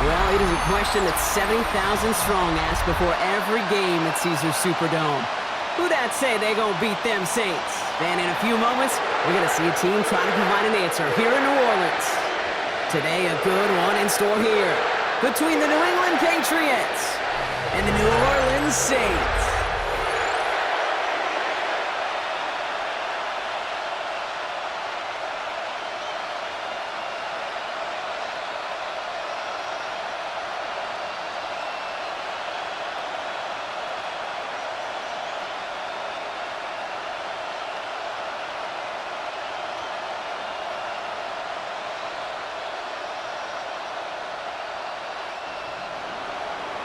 Well, it is a question that 70,000 strong ask before every game at Caesars Superdome. Who dat say they gonna beat them Saints? Then in a few moments, we're gonna see a team trying to provide an answer here in New Orleans. Today, a good one in store here between the New England Patriots and the New Orleans Saints.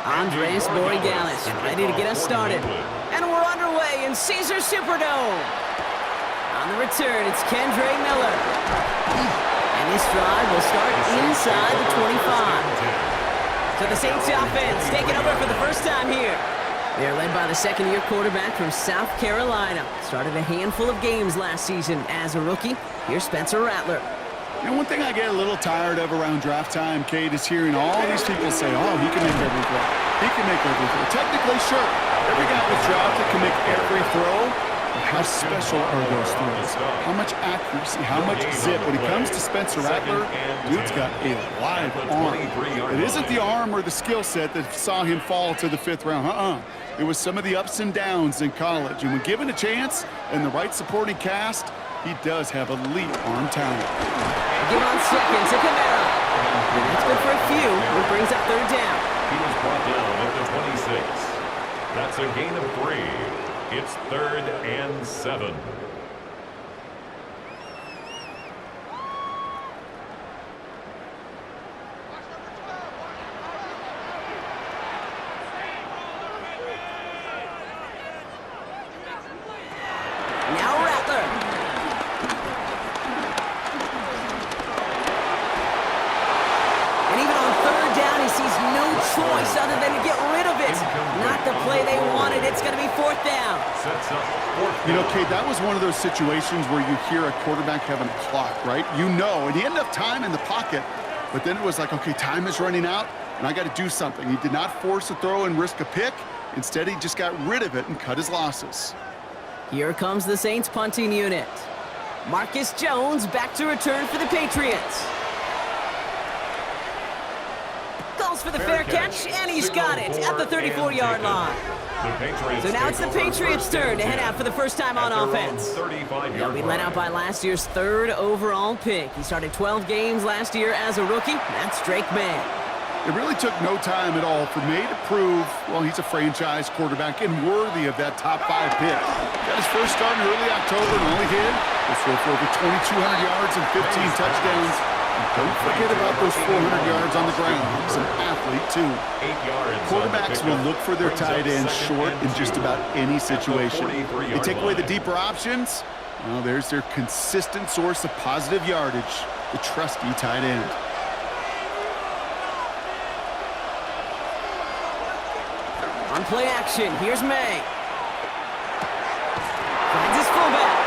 Andres Borregales ready to get us started. And we're underway in Caesars Superdome. On the return, it's Kendre Miller. And this drive will start inside the 25. So the Saints offense taking over for the first time here. They're led by the second-year quarterback from South Carolina. Started a handful of games last season as a rookie. Here's Spencer Rattler. You know, one thing I get a little tired of around draft time, Kate, is hearing all these people say, oh, he can make every throw. He can make every throw. Technically, sure. Every guy was drafted can make every throw. But how special are those throws? How much accuracy? How much zip? When it comes to Spencer Rattler, dude's got a live arm. It isn't the arm or the skill set that saw him fall to the 5th round. It was some of the ups and downs in college. And when given a chance and the right supporting cast, he does have elite arm talent. Give on second to Camara. That's good for a few. It brings up third down. He was brought down at the 26. That's a gain of 3. It's 3rd and 7. Now Rattler. Choice other than to get rid of it. Not the play they wanted. It's going to be 4th down. You know, Kate, that was one of those situations where you hear a quarterback having a clock, right? You know, and he had enough time in the pocket, but then it was like, okay, time is running out, and I got to do something. He did not force a throw and risk a pick. Instead, he just got rid of it and cut his losses. Here comes the Saints punting unit. Marcus Jones back to return for the Patriots. Goes for the fair catch, and he's got it at the 34-yard line. So now it's the Patriots' turn to head out for the first time on offense. They'll be led out by last year's 3rd overall pick. He started 12 games last year as a rookie. That's Drake May. It really took no time at all for May to prove, well, he's a franchise quarterback and worthy of that top 5 pick. Got his first start in early October and only hit. He'll throw for over 2,200 yards and 15 touchdowns. Don't forget about those 400 yards on the ground. He's an athlete, too. Quarterbacks will look for their tight ends short in just about any situation. They take away the deeper options. Well, there's their consistent source of positive yardage, the trusty tight end. On play action, here's May. Finds his fullback.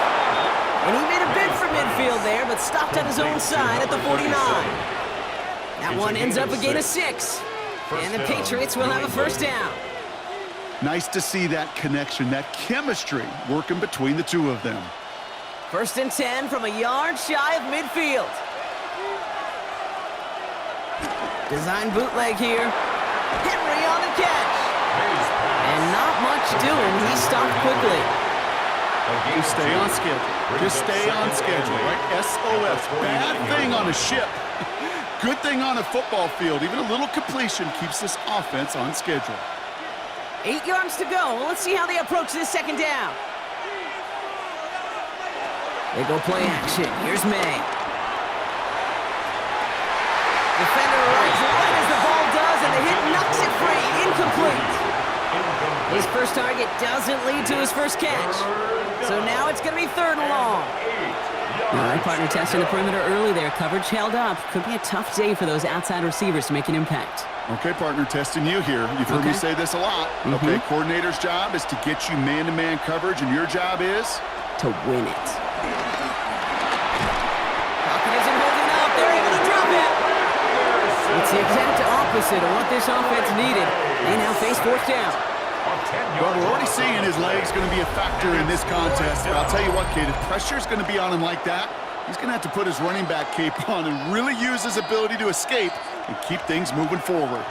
And he made a bid for midfield there, but stopped on his own side at the 49. That one ends up a gain of 6. And the Patriots will have a first down. Nice to see that connection, that chemistry working between the two of them. 1st and 10 from a yard shy of midfield. Design bootleg here. Henry on the catch. And not much doing. He stopped quickly. Just stay on schedule. Just stay on schedule, right? SOS. Bad thing on a ship. Good thing on a football field. Even a little completion keeps this offense on schedule. 8 yards to go. Let's see how they approach this second down. They go play action. Here's May. Defender runs right as the ball does, and the hit knocks it free. Incomplete. His first target doesn't lead to his first catch. So now it's going to be 3rd and long. All right, partner, testing the perimeter early there. Coverage held up. Could be a tough day for those outside receivers to make an impact. Okay, partner, testing you here. You've heard me say this a lot. Okay, coordinator's job is to get you man-to-man coverage, and your job is? To win it. Hawkins isn't holding up. They're able to drop it. It's the attempt to opposite of what this offense needed. They now face fourth down. Well, we're already seeing his leg's going to be a factor in this contest. But I'll tell you what, Kate, if pressure's going to be on him like that, he's going to have to put his running back cape on and really use his ability to escape and keep things moving forward.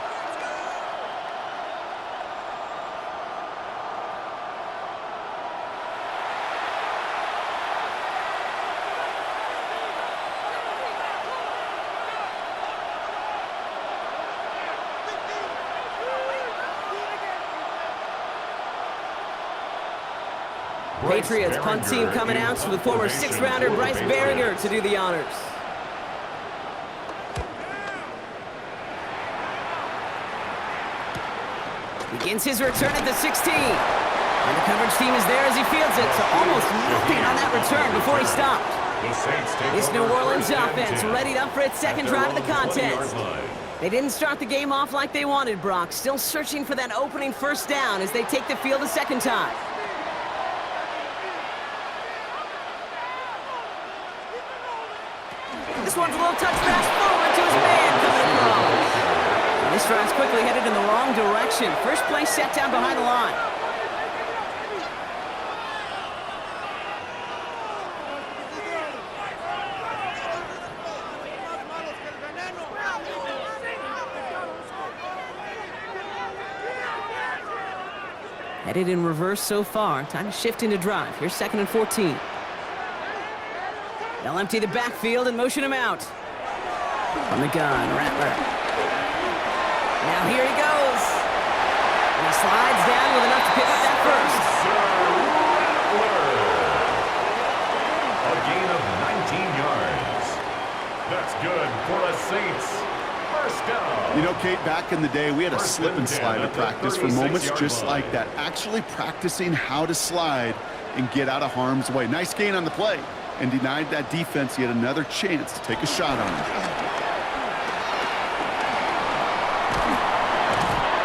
Patriots punt team coming out with former sixth-rounder Bryce Berringer to do the honors. Begins his return at the 16. And the coverage team is there as he fields it, so almost nothing on that return before he stopped. This New Orleans offense readied up for its second drive of the contest. They didn't start the game off like they wanted, Brock. Still searching for that opening first down as they take the field a second time. This one's a little touch pass forward to his man coming across. And this drive's quickly headed in the wrong direction. First play set down behind the line. Headed in reverse so far. Time to shift into drive. Here's 2nd and 14. They'll empty the backfield and motion him out. On the gun, Rattler. Now here he goes. And he slides down with enough to pick up that first. A gain of 19 yards. That's good for a Saints first down. You know, Kate, back in the day, we had a slip and slide at practice for moments just like that. Actually practicing how to slide and get out of harm's way. Nice gain on the play. And denied that defense yet another chance to take a shot on him.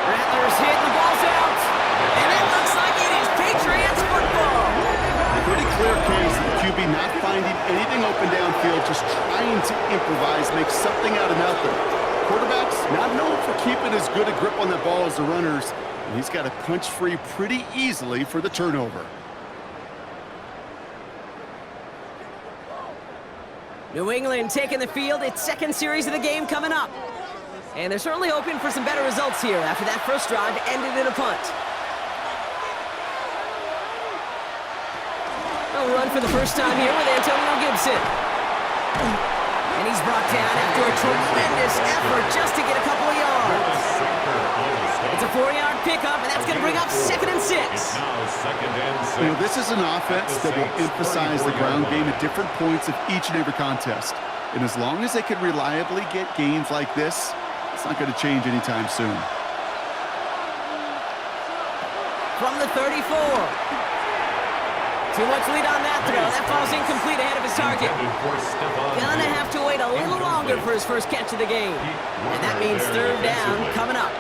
Rattler's hit, the ball's out. And it looks like it is Patriots football. Pretty clear case of the QB not finding anything open downfield, just trying to improvise, make something out of nothing. Quarterbacks not known for keeping as good a grip on the ball as the runners, and he's got to punch free pretty easily for the turnover. New England taking the field, its second series of the game coming up. And they're certainly hoping for some better results here after that first drive ended in a punt. A run for the first time here with Antonio Gibson. And he's brought down after a tremendous effort just to get a couple of yards. It's a 4-yard pickup, and that's going to bring up 2nd and 6. You know, this is an offense that will emphasize the ground game at different points of each and every contest. And as long as they can reliably get gains like this, it's not going to change anytime soon. From the 34. Too much lead on that throw. That ball's incomplete ahead of his target. Gonna have to wait a little longer for his first catch of the game. And that means 3rd down coming up.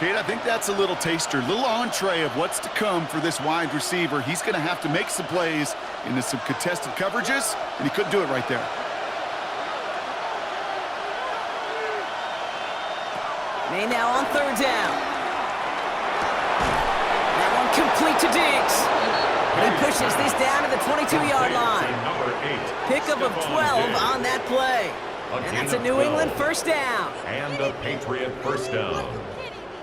Kate, I think that's a little taster, a little entree of what's to come for this wide receiver. He's going to have to make some plays into some contested coverages, and he couldn't do it right there. May now on 3rd down. That one complete to Diggs. And he pushes this down to the 22-yard line. Pickup of 12 on that play. And that's a New England first down. And a Patriot first down.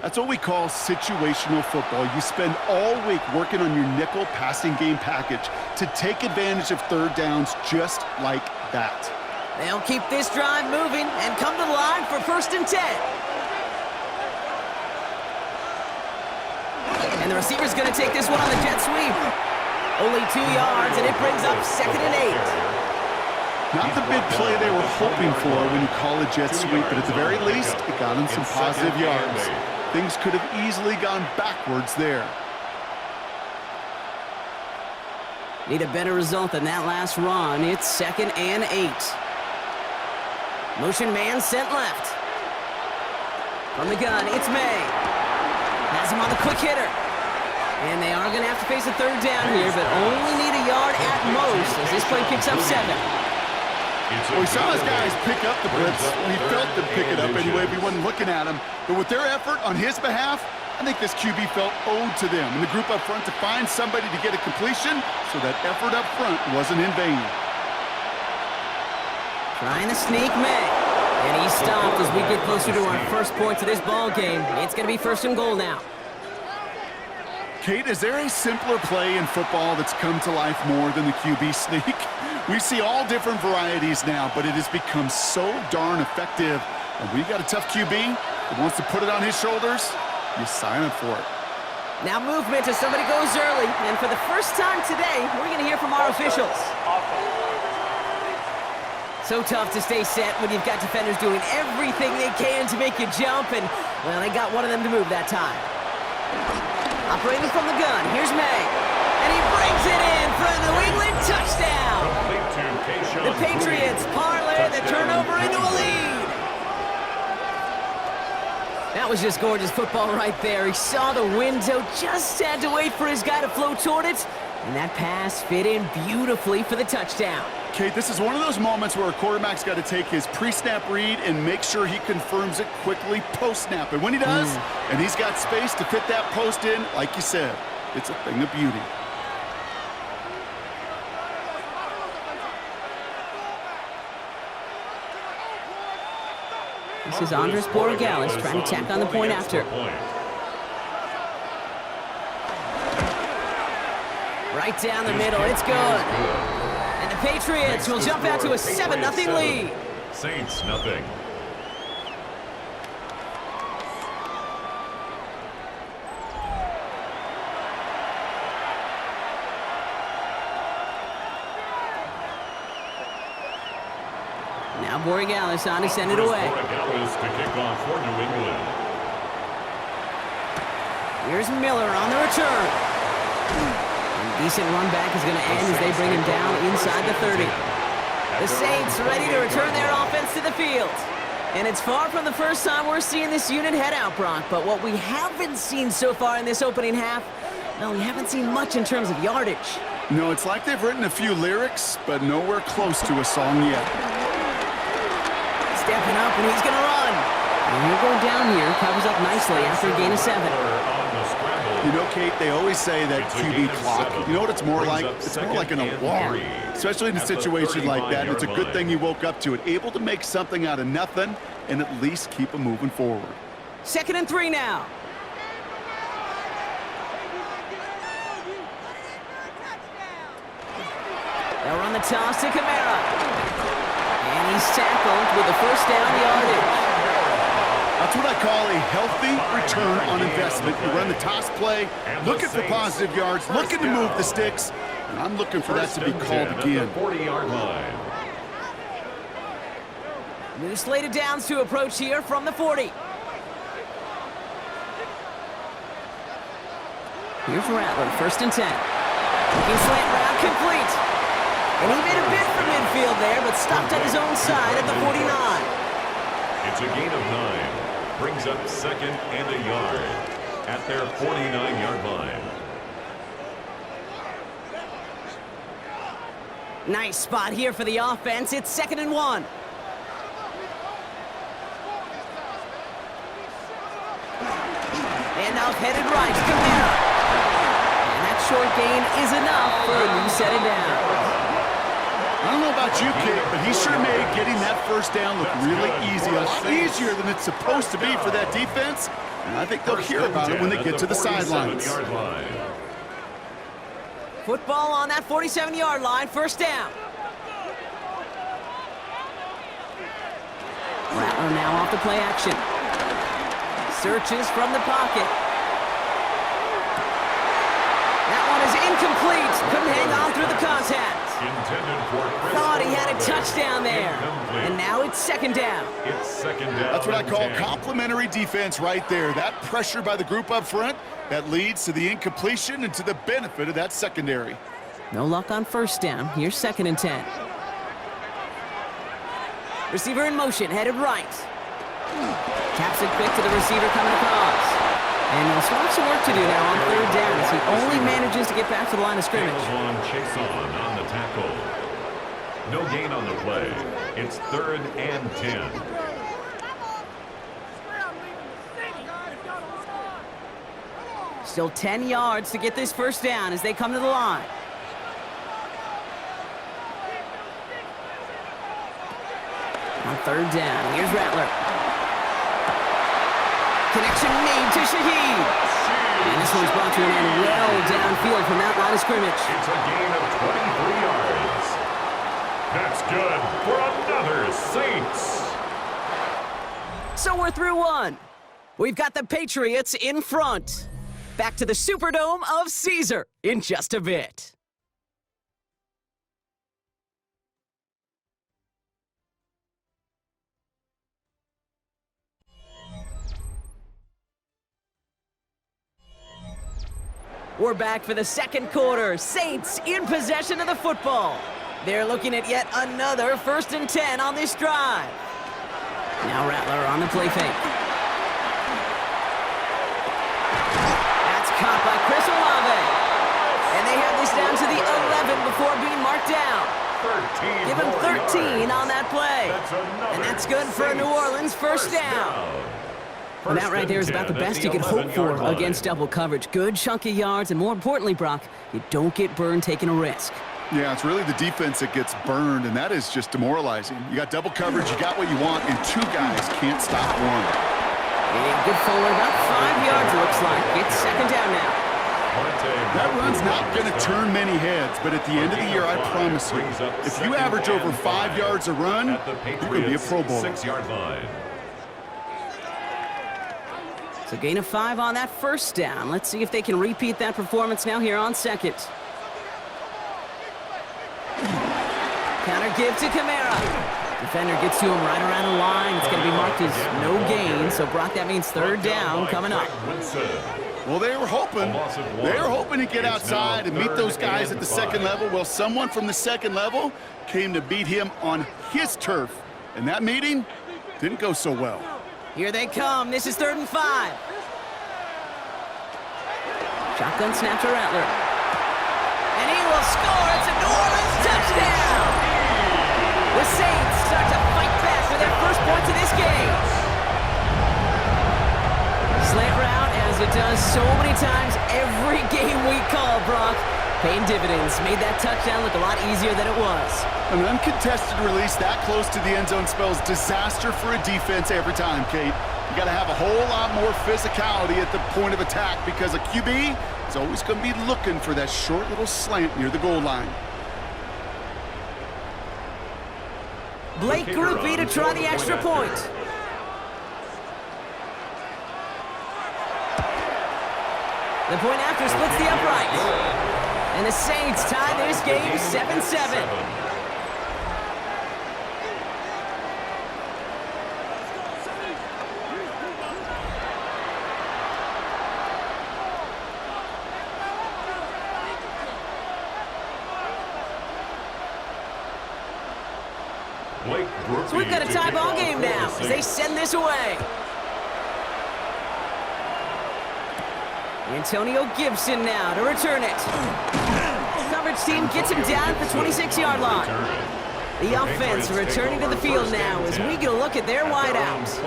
That's what we call situational football. You spend all week working on your nickel passing game package to take advantage of 3rd downs just like that. They'll keep this drive moving and come to the line for 1st and 10. And the receiver's going to take this one on the jet sweep. Only 2 yards, and it brings up 2nd and 8. Not the big play they were hoping for when you call a jet sweep, but at the very least, it got them some positive yards. Things could have easily gone backwards there. Need a better result than that last run. It's 2nd and 8. Motion man sent left. From the gun, it's May. Has him on the quick hitter. And they are going to have to face a 3rd down here, but only need a yard at most as this play picks up 7. Well, we saw his guys pick up the blitz. We felt them pick it up anyway if he wasn't looking at him. But with their effort on his behalf, I think this QB felt owed to them and the group up front to find somebody to get a completion, so that effort up front wasn't in vain. Trying to sneak May. And he stopped as we get closer to our first points of this ball game. It's going to be 1st and goal now. Kate, is there a simpler play in football that's come to life more than the QB sneak? We see all different varieties now, but it has become so darn effective. And when you got a tough QB that wants to put it on his shoulders, you sign up for it. Now movement as somebody goes early. And for the first time today, we're going to hear from our officials. So tough to stay set when you've got defenders doing everything they can to make you jump. And, well, they got one of them to move that time. Operating from the gun, here's May. And he brings it in for a New England touchdown. The Patriots parlay the turnover into a lead. That was just gorgeous football right there. He saw the window, just had to wait for his guy to flow toward it. And that pass fit in beautifully for the touchdown. Kate, this is one of those moments where a quarterback's got to take his pre-snap read and make sure he confirms it quickly post-snap. And when he does, and he's got space to fit that post in, like you said, it's a thing of beauty. This is Andres Borregales trying to tack on the point after. Right down the middle, it's good. And the Patriots will jump out to a 7-0 lead. Saints, nothing. Now Borregales on to send it away. Borregales to kick off for New England. Here's Miller on the return. And decent run back is going to end as they bring him down inside the 30. The Saints ready to return their offense to the field. And it's far from the first time we're seeing this unit head out, Brock. But what we haven't seen so far in this opening half, no, we haven't seen much in terms of yardage. No, it's like they've written a few lyrics, but nowhere close to a song yet. Stepping up, and he's going to run. And he'll go down here, covers up nicely after a gain of 7. You know, Kate, they always say that QB clock. You know what it's more like? It's more like an alarm, especially in a situation like that. And it's a good thing you woke up to it, able to make something out of nothing and at least keep them moving forward. 2nd and 3 now. They'll run the toss to Kamara. And he's tackled with the first down yardage. That's what I call a healthy return on investment. You run the toss play, looking for positive yards, looking to move the sticks, and I'm looking for that to be called again. 40-yard line. New slate of downs to approach here from the 40. Here's Rattler, 1st and 10. Looking slant route complete. And he made a bid for midfield there, but stopped at his own side at the 49. It's a gain of 9. Brings up 2nd and a yard at their 49-yard line. Nice spot here for the offense. It's 2nd and 1. And now headed right to Kamara. And that short gain is enough for a new set of downs. I don't know about you, Kate, but he sure made getting that first down look really easy. A lot easier than it's supposed to be for that defense. And I think they'll hear about it when they get to the sidelines. Football on that 47-yard line, 1st down. Rattler now off the play action. Searches from the pocket. That one is incomplete. Couldn't hang on through the contact. Thought he had a touchdown there. And now it's 2nd down. It's 2nd down. That's what I call complimentary defense right there. That pressure by the group up front, that leads to the incompletion and to the benefit of that secondary. No luck on 1st down. Here's 2nd and 10. Receiver in motion, headed right. Taps it quick to the receiver coming across. And he'll still have some work to do now on 3rd down as he only manages to get back to the line of scrimmage. Chase on the tackle. No gain on the play. It's 3rd and 10. Still 10 yards to get this first down as they come to the line. On 3rd down, here's Rattler. Connection made to Shaheed. And this one's brought to an end well downfield from that line of scrimmage. It's a gain of 23 yards. That's good for another Saints. So we're through one. We've got the Patriots in front. Back to the Superdome of Caesar in just a bit. We're back for the second quarter. Saints in possession of the football. They're looking at yet another 1st and 10 on this drive. Now Rattler on the play fake. That's caught by Chris Olave. And they have this down to the 11 before being marked down. 13 Give him 13 on that play. And that's good for a New Orleans first down. Well, that right there is about the best you could hope for against double coverage. Good chunky yards, and more importantly, Brock, you don't get burned taking a risk. Yeah, it's really the defense that gets burned, and that is just demoralizing. You got double coverage, you got what you want, and 2 guys can't stop one. Yeah, good forward, about 5 yards, it looks like. It's 2nd down now. That run's not going to turn many heads, but at the end of the year, I promise you, if you average over 5 yards a run, you're going to be a Pro Bowler. 6-yard line. So gain of 5 on that first down. Let's see if they can repeat that performance now here on 2nd. Counter give to Kamara. Defender gets to him right around the line. It's going to be marked as no gain. So, Brock, that means 3rd down coming up. Well, they were hoping to get outside and meet those guys at the 2nd level. Well, someone from the 2nd level came to beat him on his turf. And that meeting didn't go so well. Here they come. This is 3rd and 5. Shotgun snap to Rattler. And he will score. It's a New Orleans touchdown. The Saints start to fight back for their first points of this game. Slant route, as it does so many times every game we call, Brock. Paying dividends. Made that touchdown look a lot easier than it was. An uncontested release that close to the end zone spells disaster for a defense every time, Kate. You got to have a whole lot more physicality at the point of attack because a QB is always going to be looking for that short little slant near the goal line. Blake Groupie to try the extra point. The point after splits the upright. And the Saints tie this game 7-7. So we've got a tie ball game now as they send this away. Antonio Gibson now to return it. Coverage team gets him down at the 26-yard line. The offense returning to the field now as we get a look at their wideouts.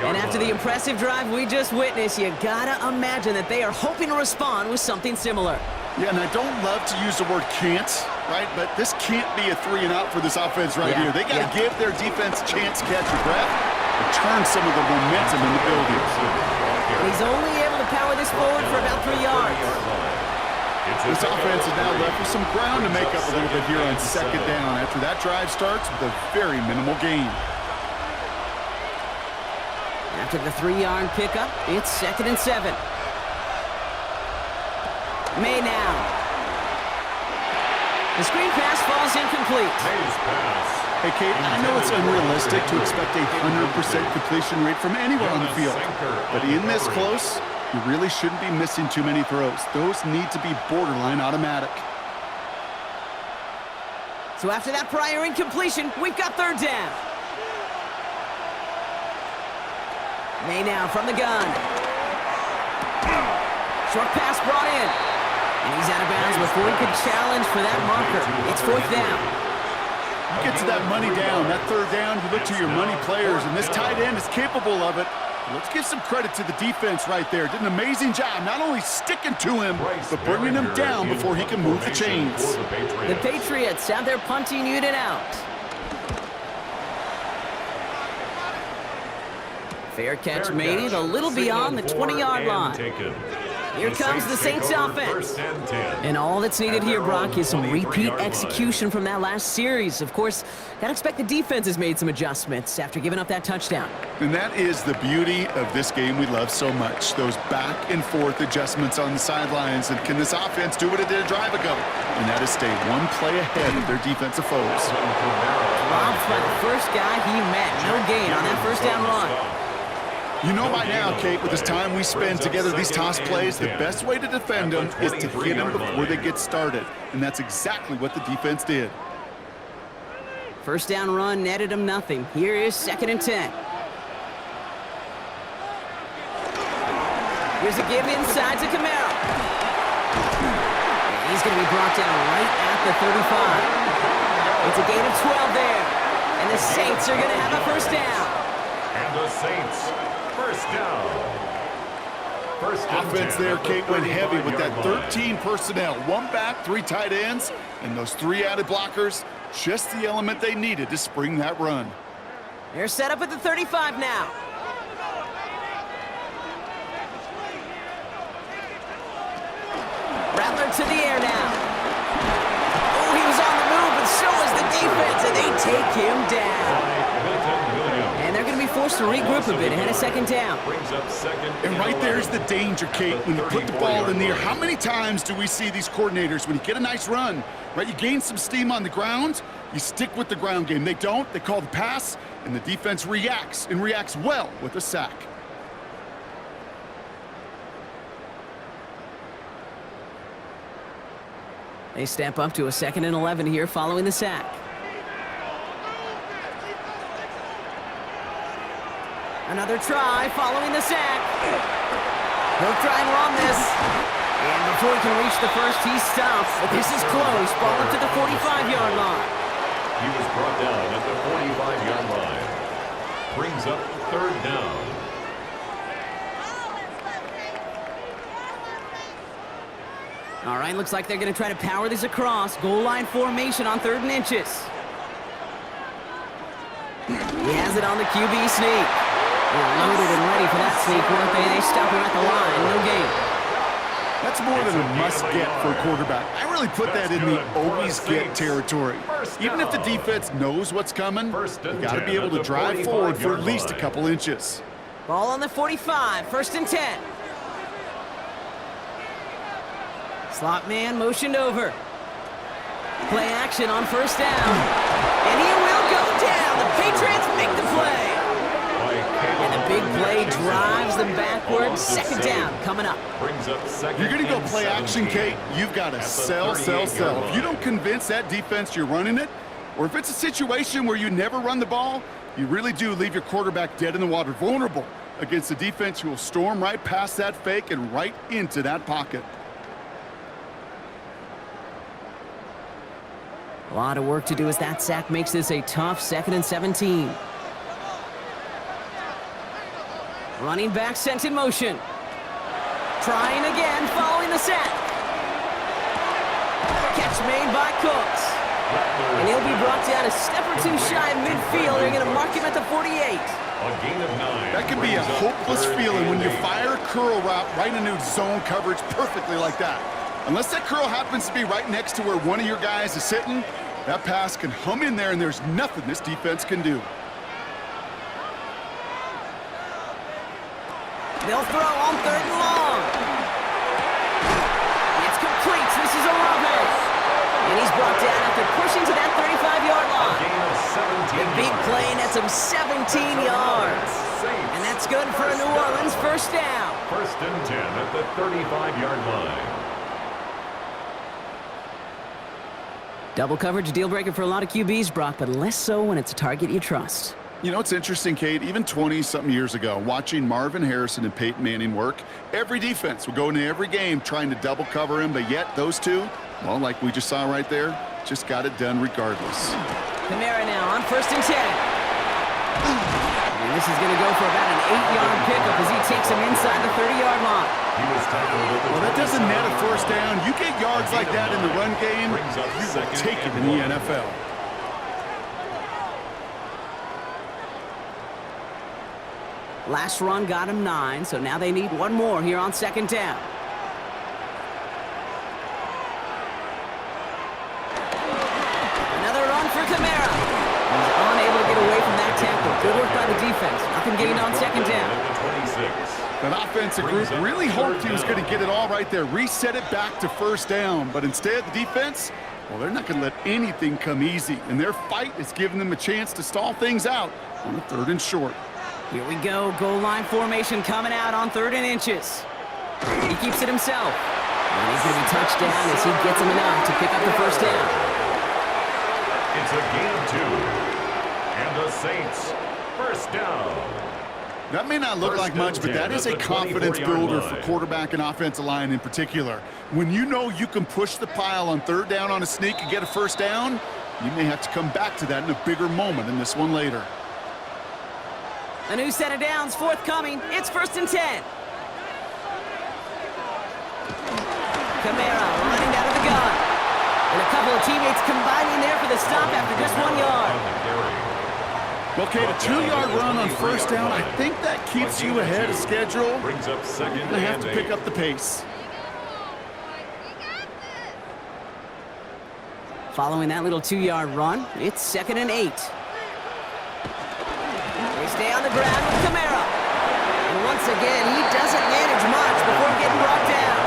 And after the impressive drive we just witnessed, you gotta imagine that they are hoping to respond with something similar. Yeah, and I don't love to use the word can't, right? But this can't be a 3-and-out for this offense right here. They got to give their defense a chance to catch your breath and turn some of the momentum in the building. And he's only able to power this forward for about 3 yards. This offense is now left with some ground to make up a little bit here on 2nd down after that drive starts with a very minimal gain. After the 3-yard pickup, it's 2nd and 7. May now. The screen pass falls incomplete. Hey, Kate, I know it's unrealistic to expect a 100% completion rate from anywhere on the field, but in this close, you really shouldn't be missing too many throws. Those need to be borderline automatic. So after that prior incompletion, we've got 3rd down. May now from the gun. Short pass brought in. And he's out of bounds before he could challenge for that marker. It's 4th down. You get to that money down, that third down, you look to your money players, and this tight end is capable of it. Let's give some credit to the defense right there. Did an amazing job not only sticking to him, but bringing him down before he can move the chains. The Patriots have their punting unit out. Fair catch made it a little beyond the 20-yard line. Here comes the Saints offense. And all that's needed here, Brock, is some repeat execution from that last series. Of course, gotta expect the defense has made some adjustments after giving up that touchdown. And that is the beauty of this game we love so much. Those back and forth adjustments on the sidelines. And can this offense do what it did a drive ago? And that is stay one play ahead of their defensive foes. Dropped by the first guy he met. No gain on that first down run. You know by now, Kate, with this time we spend together these toss plays, the best way to defend them is to hit them before they get started. And that's exactly what the defense did. First down run netted him nothing. Here is 2nd and 10. Here's a give inside to Camaro. And he's going to be brought down right at the 35. It's a gain of 12 there. And the Saints are going to have a first down. And the Saints, first down. Offense there, Kate, went heavy with that 13 personnel. 1 back, 3 tight ends, and those 3 added blockers. Just the element they needed to spring that run. They're set up at the 35 now. Rattler to the air now. Oh, he was on the move, but so was the defense, and they take him down. And they're going to be forced to regroup a bit ahead of 2nd down. And right there's the danger, Kate, when you put the ball in the air. How many times do we see these coordinators, when you get a nice run, right, you gain some steam on the ground, you stick with the ground game. They don't. They call the pass, and the defense reacts, and reacts well with a sack. They step up to a 2nd and 11 here following the sack. Another try following the sack. He'll try and run this. And before he can reach the first, he stops. But this is close. Ball up to the 45-yard line. He was brought down at the 45-yard line. Brings up 3rd down. All right, looks like they're going to try to power this across. Goal line formation on 3rd and inches. He has it on the QB sneak. They're loaded and ready for that sneak, weren't they? They stop him at the line. No gain. That's more than a must-get for a quarterback. I really put that in the always-get territory. Even if the defense knows what's coming, you got to be able to drive forward for at least a couple inches. Ball on the 45, 1st and 10. Slot man motioned over. Play action on 1st down. And he will go down. The Patriots make the play. And the big play drives them backwards. 2nd down coming up. You're going to go play action, Kate. You've got to sell. If you don't convince that defense you're running it, or if it's a situation where you never run the ball, you really do leave your quarterback dead in the water, vulnerable against a defense who will storm right past that fake and right into that pocket. A lot of work to do as that sack makes this a tough 2nd and 17. Running back sent in motion. Trying again following the sack. Catch made by Cooks. And he'll be brought down a step or 2 shy of midfield. They're going to mark him at the 48. A gain of 9. That can be a hopeless feeling when you fire a curl route right into zone coverage perfectly like that. Unless that curl happens to be right next to where one of your guys is sitting, that pass can hum in there and there's nothing this defense can do. They'll throw on 3rd and long. It's complete. This is Olave. And he's brought down after pushing to that 35-yard line. The big play nets him 17 yards. And that's good for a New Orleans 1st down. 1st and 10 at the 35-yard line. Double coverage, a deal breaker for a lot of QBs, Brock, but less so when it's a target you trust. You know, it's interesting, Kate, even 20-something years ago, watching Marvin Harrison and Peyton Manning work, every defense would go into every game trying to double cover him, but yet those two, well, like we just saw right there, just got it done regardless. Kamara now on 1st and 10. And this is going to go for about an 8-yard pickup as he takes him inside the 30-yard line. He was tackled at the Well, that doesn't net a first down. You get yards like that in the run game, you will take it in the NFL. Last run got him 9, so now they need one more here on 2nd down. Another run for Kamara. He's unable to get away from that tackle. Good work by the defense. Nothing gained on 2nd down. That offensive group really hoped he was going to get it all right there, reset it back to 1st down. But instead, the defense, well, they're not going to let anything come easy. And their fight is giving them a chance to stall things out on the 3rd and short. Here we go. Goal line formation coming out on 3rd and inches. He keeps it himself. And he's going to be touched down as he gets him enough to pick up the 1st down. It's a gain of 2. And the Saints, 1st down. That may not look like much, but that is a confidence builder for quarterback and offensive line in particular. When you know you can push the pile on 3rd down on a sneak and get a 1st down, you may have to come back to that in a bigger moment in this one later. A new set of downs forthcoming. It's 1st and 10. Kamara running out of the gun. And a couple of teammates combining there for the stop after just 1 yard. Okay, the 2-yard run on 1st down, I think that keeps you ahead of schedule. Brings up 2nd They have and to 8. pick up the pace. Following that little 2-yard run, it's 2nd and 8. They stay on the ground with Kamara. And once again, he doesn't manage much before getting brought down.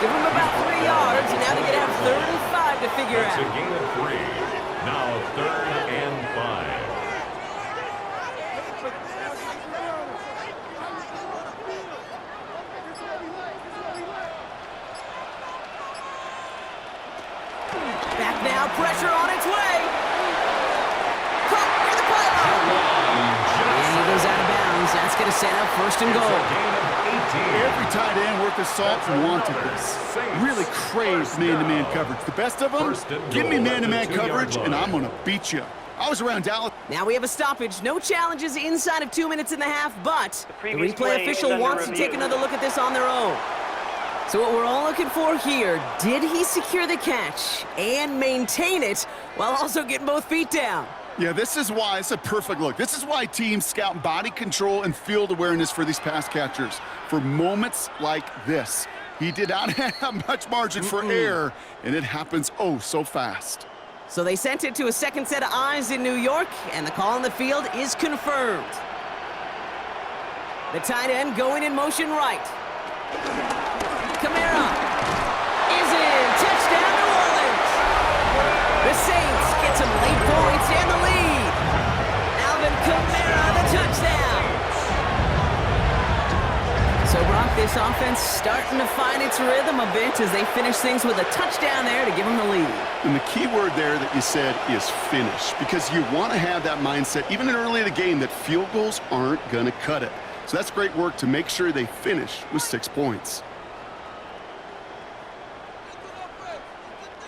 Give him about 3 yards, and now they're going to have 3rd and 5 to figure It's a out. gain of 3. Now 3rd and 5. Back now, pressure on its way. Caught near the pylon. And he goes out of bounds. That's going to set up 1st and goal. Every tight end worth his salt wanted this. Really craved man-to-man coverage. The best of them, give me man-to-man coverage, and I'm going to beat you. I was around Dallas. Now we have a stoppage. No challenges inside of 2 minutes and a half, but the previous replay play official is under wants to take review. another look at this on their own. So what we're all looking for here, did he secure the catch and maintain it while also getting both feet down? Yeah, this is why it's a perfect look. This is why teams scout body control and field awareness for these pass catchers. For moments like this, he did not have much margin for error, and it happens oh so fast. So they sent it to a second set of eyes in New York, and the call on the field is confirmed. The tight end going in motion right. Kamara is in. Touchdown, New Orleans. The Saints get some late points and the lead. Alvin Kamara, the touchdown. So, Brock, this offense starting to find its rhythm a bit as they finish things with a touchdown there to give them the lead. And the key word there that you said is finish, because you want to have that mindset, even in early in the game, that field goals aren't going to cut it. So that's great work to make sure they finish with 6 points.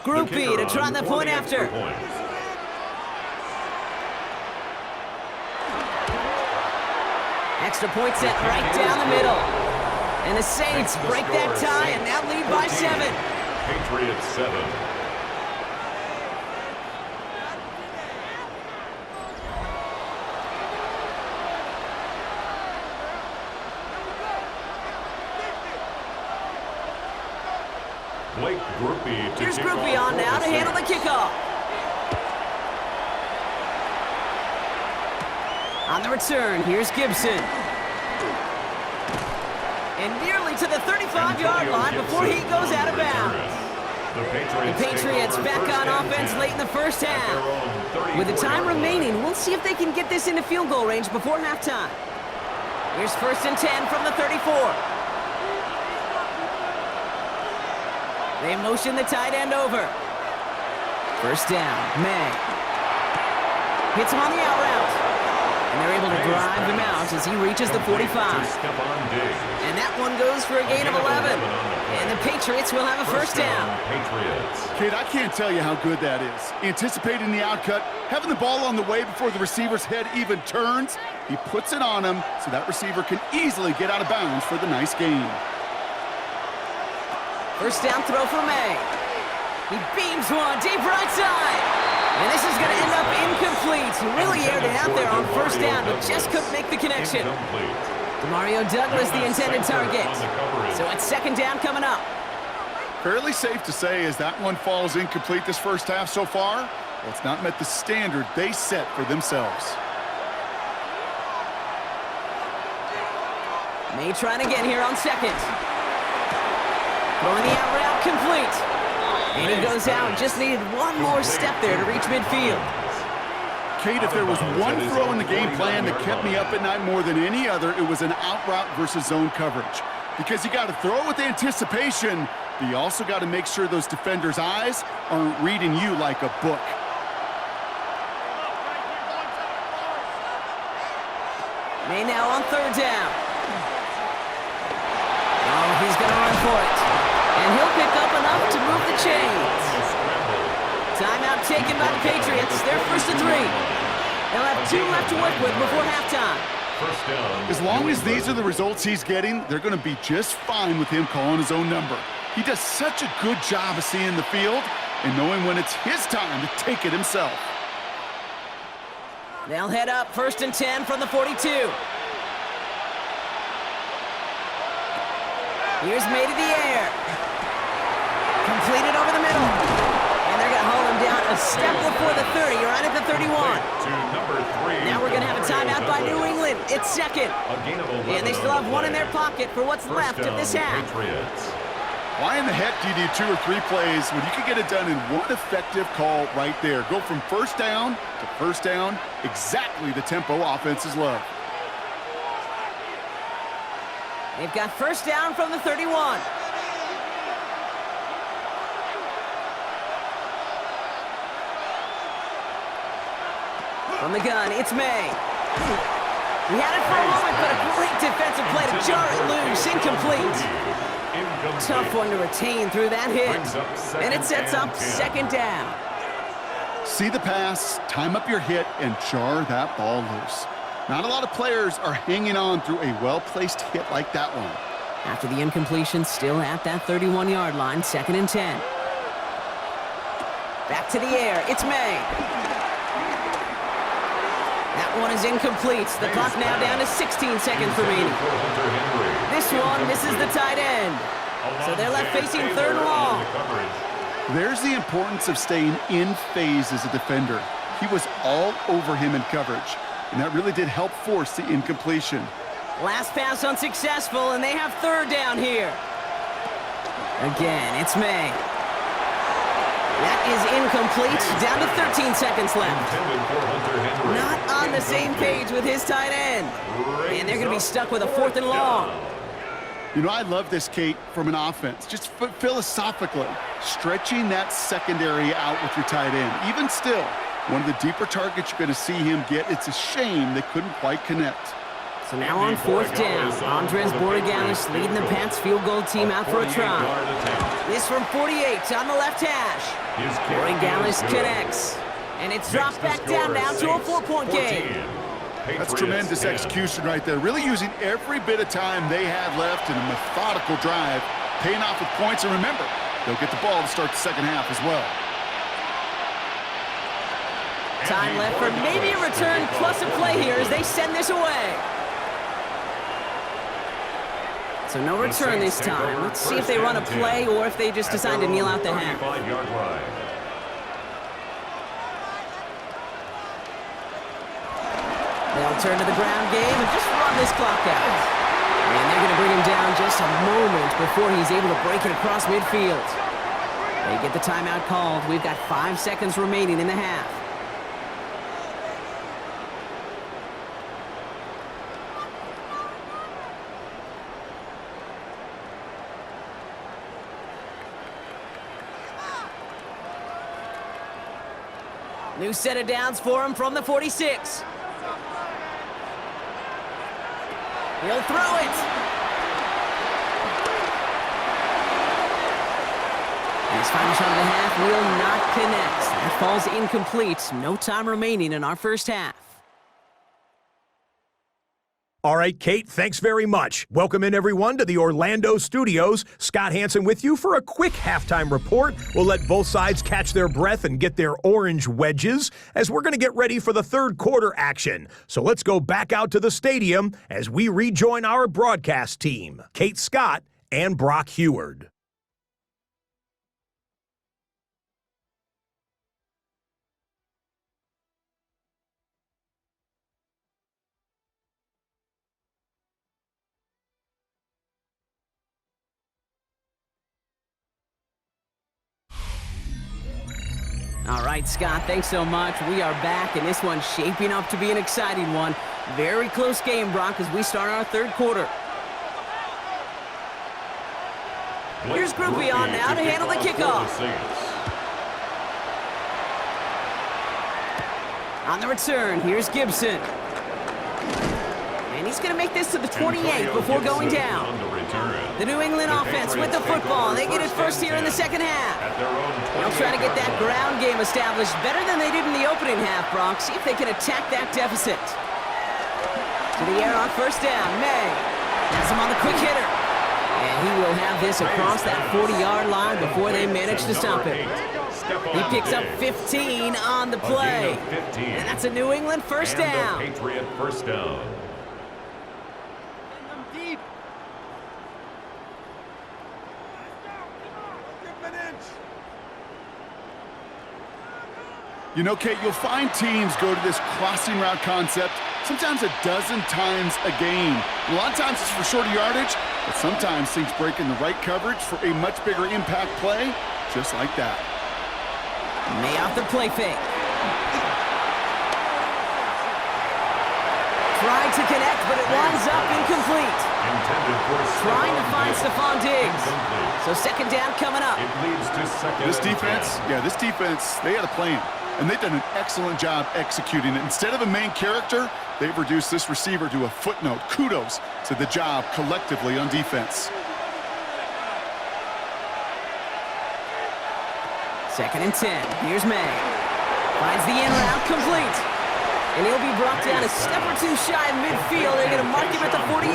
Group B to try the point after. Extra point set right down the middle. And the Saints break that tie and now lead by 7. Patriots 7. Blake Groupie to Here's kick Groupie off on now to for the handle the Saints. kickoff. On the return, here's Gibson. And nearly to the 35-yard line before he goes out of bounds. The Patriots back on offense late in the first half. With the time remaining, we'll see if they can get this into field goal range before halftime. Here's 1st and 10 from the 34. They motion the tight end over. 1st down, May. Hits him on the out route. And they're able to drive him out as he reaches the 45. And that one goes for a gain of 11. And the Patriots will have a first down. Kid, I can't tell you how good that is. Anticipating the outcut, having the ball on the way before the receiver's head even turns. He puts it on him so that receiver can easily get out of bounds for the nice gain. First down throw for May. He beams one deep right side. And this is going to end up incomplete. He really aired it out there on first down, but just couldn't make the connection. Demario Douglas, the intended target. So it's second down coming up. Fairly safe to say as that one falls incomplete this first half so far, well, it's not met the standard they set for themselves. May trying again here on second. Throwing the out route complete. And he goes out, just needed one more step there to reach midfield. Kate, if there was one throw in the game plan that kept me up at night more than any other, it was an out route versus zone coverage. Because you got to throw with anticipation, but you also got to make sure those defenders' eyes aren't reading you like a book. May now on third down. Oh, he's going to run for it. And he'll pick up enough to move the chains. Timeout taken by the Patriots. They're first and 3. They'll have 2 left to work with before halftime. As long as these are the results he's getting, they're going to be just fine with him calling his own number. He does such a good job of seeing the field and knowing when it's his time to take it himself. They'll head up first and 10 from the 42. Here's May to the air. Completed over the middle. And they're going to hold him down a step before the 30, right at the 31. Now we're going to have a timeout by New England. It's second. And they still have one in their pocket for what's left of this half. Why in the heck do you need 2 or 3 plays when you can get it done in one effective call right there? Go from first down to first down, exactly the tempo offenses love. They've got first down from the 31. From the gun, it's May. He had it for a moment, but a great defensive play to jar it loose. Incomplete. Tough one to retain through that hit. And it sets up second down. See the pass, time up your hit, and jar that ball loose. Not a lot of players are hanging on through a well-placed hit like that one. After the incompletion, still at that 31-yard line, second and 10. Back to the air, it's May. That one is incomplete. The clock now down to 16 seconds remaining. This one misses the tight end. So they're left facing third and long. There's the importance of staying in phase as a defender. He was all over him in coverage, and that really did help force the incompletion. Last pass unsuccessful, and they have third down here. Again, it's May. That is incomplete. Down to 13 seconds left. Not on the same page with his tight end. And they're going to be stuck with a fourth and long. You know, I love this, Kate, from an offense. Just philosophically, stretching that secondary out with your tight end. Even still, one of the deeper targets you're going to see him get. It's a shame they couldn't quite connect. So now on fourth down, Andres Borregalis leading the Pats field goal team out for a try. This from 48 on the left hash. Borregalis connects. And it's dropped back down now to a 4-point game. That's tremendous execution right there. Really using every bit of time they had left in a methodical drive, paying off with points. And remember, they'll get the ball to start the second half as well. Time left for maybe a return plus a play here as they send this away. So no return this time. Let's see if they run a play or if they just decide to kneel out the half. They'll turn to the ground game and just run this clock out. And they're going to bring him down just a moment before he's able to break it across midfield. They get the timeout called. We've got 5 seconds remaining in the half. New set of downs for him from the 46. He'll throw it. And his final shot of the half will not connect. That falls incomplete. No time remaining in our first half. All right, Kate, thanks very much. Welcome in, everyone, to the Orlando studios. Scott Hansen with you for a quick halftime report. We'll let both sides catch their breath and get their orange wedges as we're going to get ready for the third quarter action. So let's go back out to the stadium as we rejoin our broadcast team, Kate Scott and Brock Heward. All right, Scott, thanks so much. We are back, and this one's shaping up to be an exciting one. Very close game, Brock, as we start our third quarter. Here's Groupie on now to handle the kickoff. On the return, here's Gibson. And he's going to make this to the 28 before going down. The New England offense with the football. They get it first here in the second half. They'll try to get that ground game established better than they did in the opening half, Brock. See if they can attack that deficit. To the air on first down. May has him on the quick hitter. And he will have this across that 40-yard line before they manage to stop him. He picks up 15 on the play. And that's a New England first down. Patriot first down. You know, Kate, you'll find teams go to this crossing route concept sometimes a dozen times a game. A lot of times it's for shorter yardage, but sometimes things break in the right coverage for a much bigger impact play, just like that. May off the play fake. Tried to connect, but it winds up incomplete. Trying to find Stephon Diggs. So second down coming up. It leads to second. This defense, they had a plan. And they've done an excellent job executing it. Instead of a main character, they've reduced this receiver to a footnote. Kudos to the job collectively on defense. Second and 10. Here's May. Finds the in route complete. And he'll be brought down a step or two shy of midfield. They're going to mark him at the 48.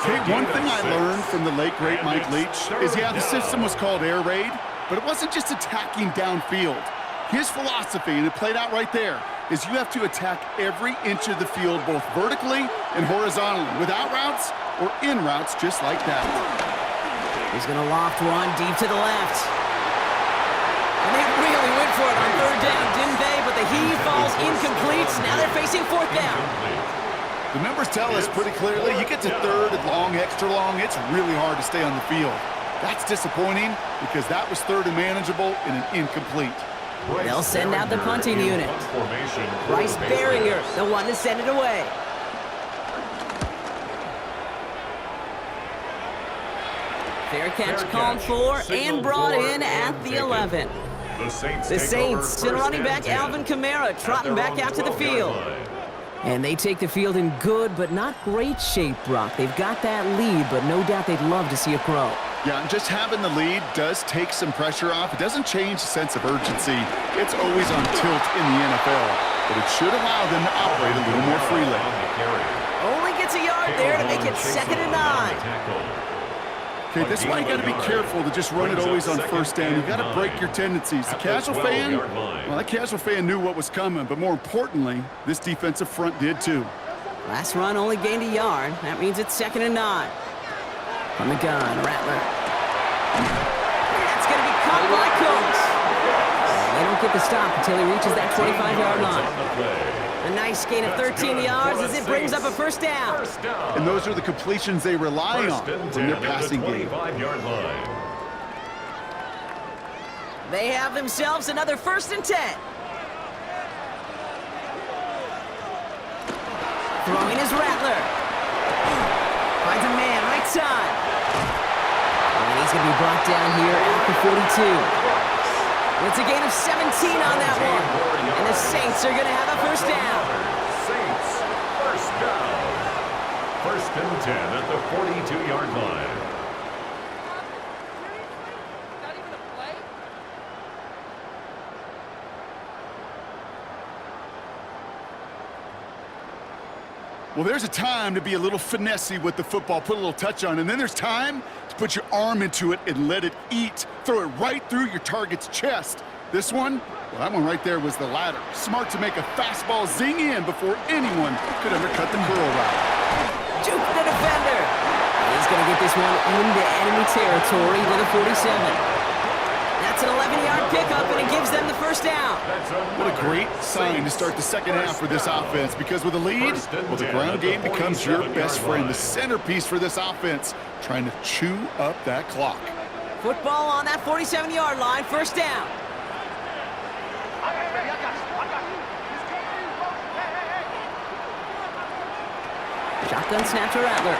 Hey, one thing I learned from the late, great Mike Leach is, the system was called air raid, but it wasn't just attacking downfield. His philosophy, and it played out right there, is you have to attack every inch of the field, both vertically and horizontally, without routes or in routes, just like that. He's going to loft one deep to the left. And they really went for it on third down, didn't they? But the heave falls incomplete. Now they're facing fourth down. The numbers tell us pretty clearly, you get to third and long, extra long, it's really hard to stay on the field. That's disappointing because that was third and manageable in an incomplete. They'll send out the punting unit. Bryce Barringer, the one to send it away. Fair catch called for and brought in at the 11. The Saints send running back Alvin Kamara trotting back out to the field. And they take the field in good but not great shape, Brock. They've got that lead, but no doubt they'd love to see it grow. Yeah, and just having the lead does take some pressure off. It doesn't change the sense of urgency. It's always on tilt in the NFL, but it should allow them to operate a little more freely. Only gets a yard there to make it 2nd and 9. Okay, this is why you got to be careful to just run it always on first down. You got to break your tendencies. The casual fan, well, that casual fan knew what was coming, but more importantly, this defensive front did too. Last run only gained a yard. That means it's 2nd and 9. From the gun, Rattler. That's going to be caught by Cooks. They don't get the stop until he reaches that 25-yard line. A nice gain of 13 yards as it brings up a first down. And those are the completions they rely on in their passing game. They have themselves another 1st and 10. Throwing is Rattler. Finds a man right side. And he's going to be brought down here at the 42. It's a gain of 17 on that one. And the Saints are going to have a first down. Saints, first down. First and 10 at the 42-yard line. Well, there's a time to be a little finessey with the football, put a little touch on, and then there's time to put your arm into it and let it eat. Throw it right through your target's chest. This one, well, that one right there was the latter. Smart to make a fastball zing in before anyone could undercut the curl route. Juke the defender. He's going to get this one into enemy territory to the 47. That's an 11-yard pickup, and it gives them the first down. What a great sign to start the second half for this offense, because with a lead, well, the ground game becomes your best friend, the centerpiece for this offense, trying to chew up that clock. Football on that 47-yard line, first down. Shotgun snap to Rattler.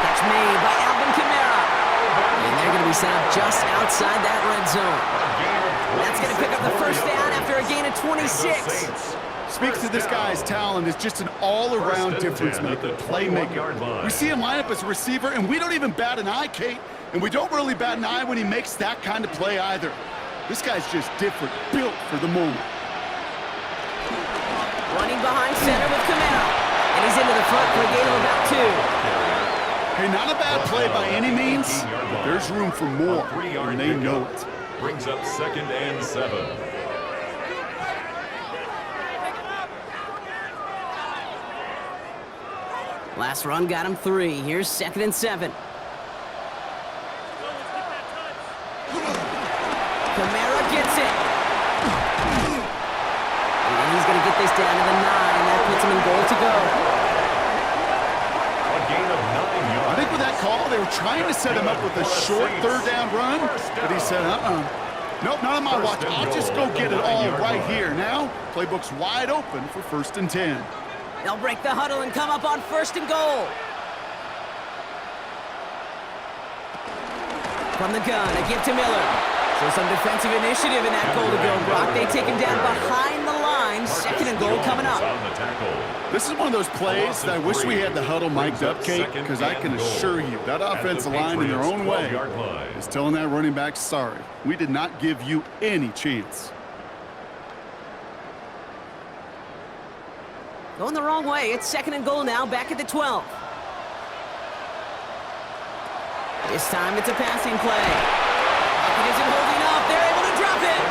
Catch made by Alvin Kamara. And they're going to be set up just outside that red zone. That's going to pick up the first down after a gain of 26. Speaks to this guy's talent as just an all-around difference maker, playmaker. We see him line up as a receiver, and we don't even bat an eye, Kate. And we don't really bat an eye when he makes that kind of play either. This guy's just different, built for the moment. Running behind center with Kamara. And he's into the front for a gain of about 2. Hey, not a bad play by any means, but there's room for more, and they know it. Brings up second and 7. Last run got him 3. Here's second and 7. Kamara gets it. And he's going to get this down to the 9. That puts him in goal to go. A gain of 9 yards. I think with that call, they were trying to set him up with a short third down run, but he said, nope, not on my watch. I'll just go get it all right here. Now, playbook's wide open for first and 10. They'll break the huddle and come up on first and goal. From the gun, a give to Miller. So some defensive initiative in that goal to go, Brock. They take him down behind the line. Second and goal coming up. This is one of those plays that I wish we had the huddle mic'd up, Kate, because I can assure you that offensive line in their own way is telling that running back, sorry, we did not give you any chance. Going the wrong way. It's second and goal now, back at the 12. This time it's a passing play. It isn't holding up. They're able to drop it.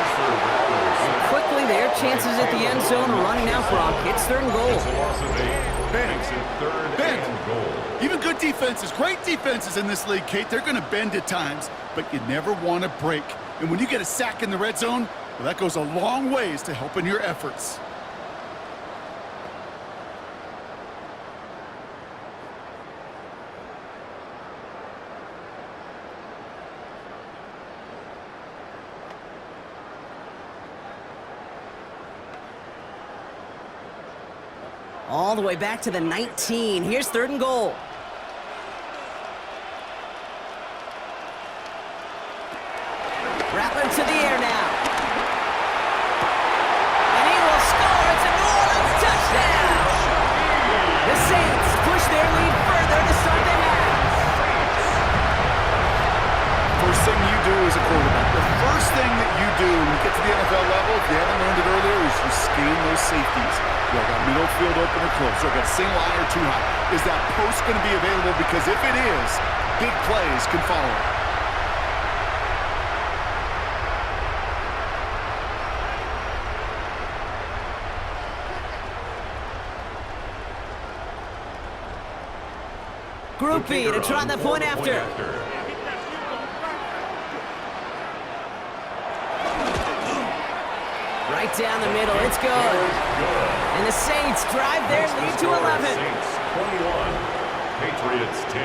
And quickly, their chances at the end zone are running out, Brock. It's third and goal. Bend. Even good defenses, great defenses in this league, Kate, they're going to bend at times, but you never want to break. And when you get a sack in the red zone, well, that goes a long ways to helping your efforts. All the way back to the 19. Here's third and goal. Rattler to the air now. And he will score. It's a New Orleans touchdown. The Saints push their lead further to start the half. First thing you do as a quarterback, the first thing that you do when you get to the NFL level, if you haven't learned it earlier, is you scan those safeties. Do I got middle field open or close? Do I got single eye or too high? Is that post going to be available? Because if it is, big plays can follow. Group B to try the point after. Right down the middle, it's good. And the Saints drive their lead to 11. Saints 21, Patriots 10.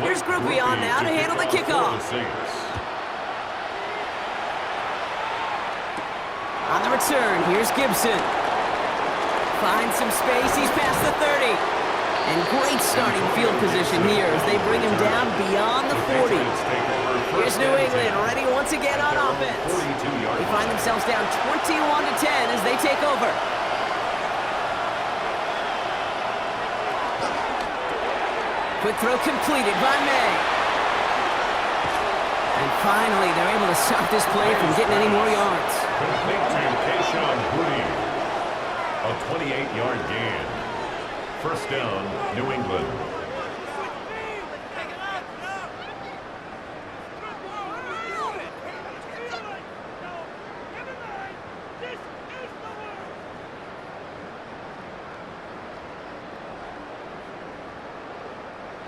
Here's Group B on now to handle the kickoff. On the return, here's Gibson. Finds some space, he's past the 30. And great starting field position here as they bring him down beyond the 40. Here's New England ready once again on offense. They find themselves down 21-10 as they take over. Quick throw completed by May. And finally, they're able to stop this play from getting any more yards. Complete to Kayshawn Booty. A 28-yard gain. First down, New England.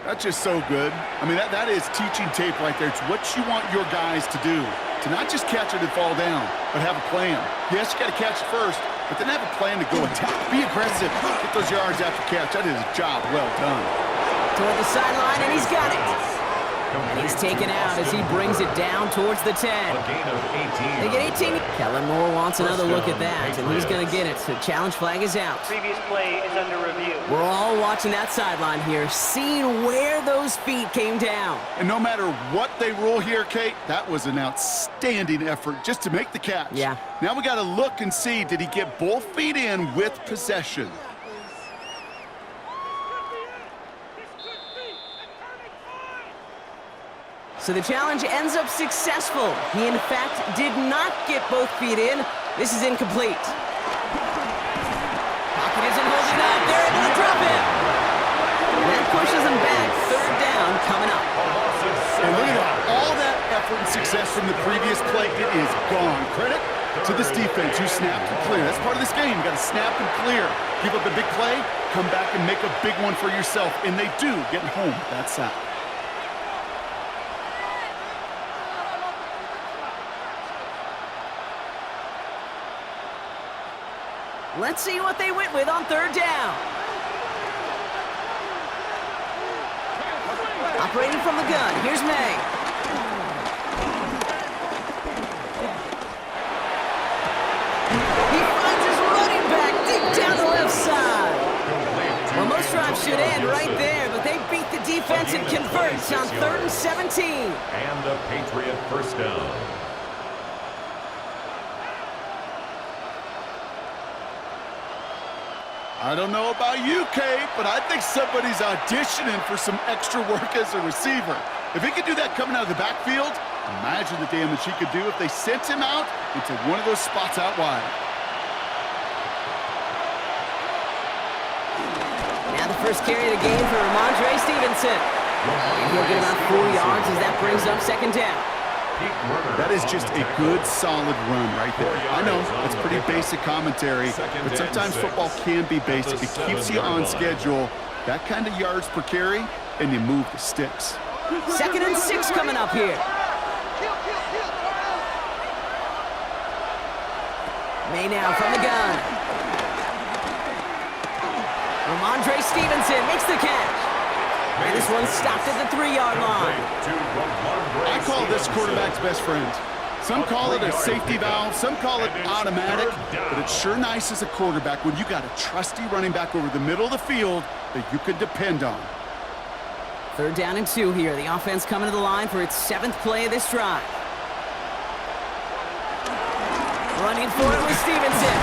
That's just so good. I mean, that is teaching tape right there. It's what you want your guys to do. To not just catch it and fall down, but have a plan. Yes, you got to catch it first, but then have a plan to go attack. Be aggressive. Get those yards after catch. That is a job well done. Toward the sideline, and he's got it. And he's taken out as he brings it down towards the 10. A gain of 18. They get 18. Kellen Moore wants another look at that, and he's going to get it. So challenge flag is out. Previous play is under review. We're all watching that sideline here, seeing where those feet came down. And no matter what they rule here, Kate, that was an outstanding effort just to make the catch. Yeah. Now we got to look and see, did he get both feet in with possession? So the challenge ends up successful. He, in fact, did not get both feet in. This is incomplete. Pocket isn't holding up. They're able to drop him. And that pushes him back. Third down coming up. And look at that. All that effort and success from the previous play, it is gone. Credit to this defense who snapped and clear. That's part of this game. You got to snap and clear. Give up a big play, come back and make a big one for yourself. And they do, getting home with that sack. Let's see what they went with on third down. Operating from the gun, here's May. He finds his running back deep down the left side. Well, most drives should end right there, but they beat the defense and converts on 3rd and 17. And a Patriot first down. I don't know about you, Kate, but I think somebody's auditioning for some extra work as a receiver. If he could do that coming out of the backfield, imagine the damage he could do if they sent him out into one of those spots out wide. Now the first carry of the game for Ramondre Stevenson. And he'll get about 4 yards as that brings up second down. That is just a good, solid run right there. I know, it's pretty basic commentary, but sometimes football can be basic. It keeps you on schedule. That kind of yards per carry, and you move the sticks. 2nd and 6 coming up here. May now from the gun. Ramondre Stevenson makes the catch. And this one stopped at the 3-yard line. I call this quarterback's best friend. Some call it a safety valve, some call it automatic, but it's sure nice as a quarterback when you got a trusty running back over the middle of the field that you can depend on. 3rd down and 2 here. The offense coming to the line for its 7th play of this drive. Running for it with Stevenson.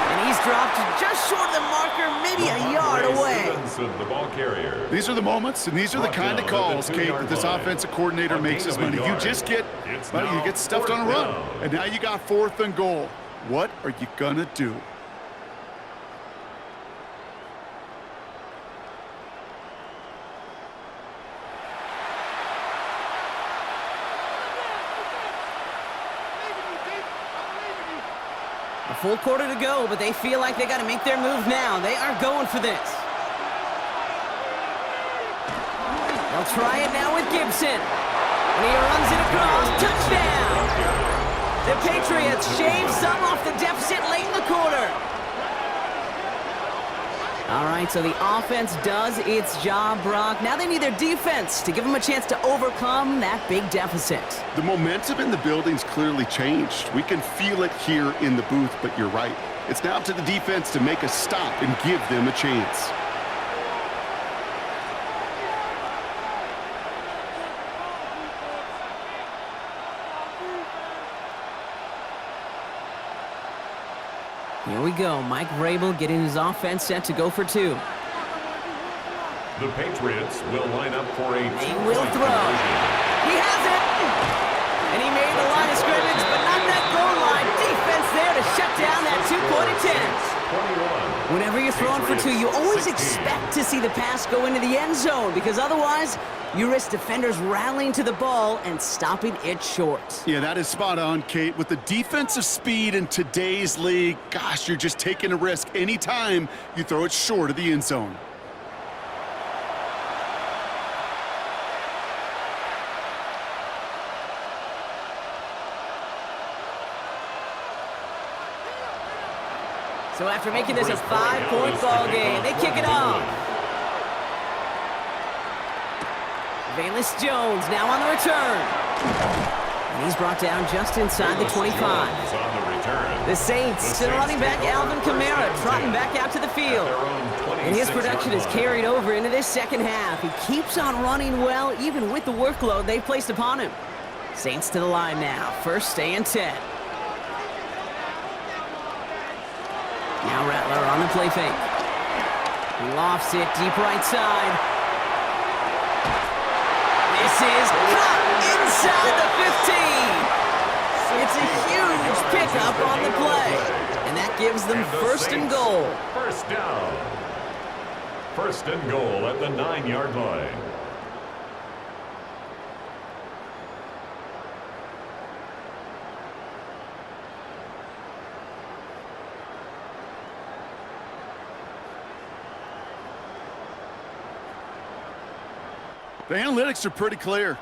And he's dropped just short of the marker, maybe a yard away. The ball carrier. These are the moments, and these are the kind of calls, Kate, that this offensive coordinator makes his money. You just get, well, you get stuffed on a run. And now you got 4th and goal. What are you going to do? A full quarter to go, but they feel like they got to make their move now. They are going for this. They'll try it now with Gibson. And he runs it across. Touchdown! The Patriots shave some off the deficit late in the quarter. All right, so the offense does its job, Brock. Now they need their defense to give them a chance to overcome that big deficit. The momentum in the building's clearly changed. We can feel it here in the booth, but you're right. It's now up to the defense to make a stop and give them a chance. Here we go. Mike Vrabel getting his offense set to go for two. The Patriots will line up for a He will throw. He has it. And he made the line of scrimmage, but not that goal line. Defense there to shut down that two-point attempt. Whenever you're throwing for two, you always expect to see the pass go into the end zone because otherwise you risk defenders rallying to the ball and stopping it short. Yeah, that is spot on, Kate. With the defensive speed in today's league, gosh, you're just taking a risk anytime you throw it short of the end zone. So after making this a 5-point ball game, they kick it off. Valus Jones now on the return. And he's brought down just inside the 25. The Saints still running back Alvin Kamara, trotting back out to the field. And his production is carried over into this second half. He keeps on running well, even with the workload they placed upon him. Saints to the line now, first and 10. Now Rattler on the play fake. He lofts it deep right side. This is caught inside the 15. It's a huge pickup on the play. And that gives them first and goal. First down. First and goal at the 9-yard line. The analytics are pretty clear.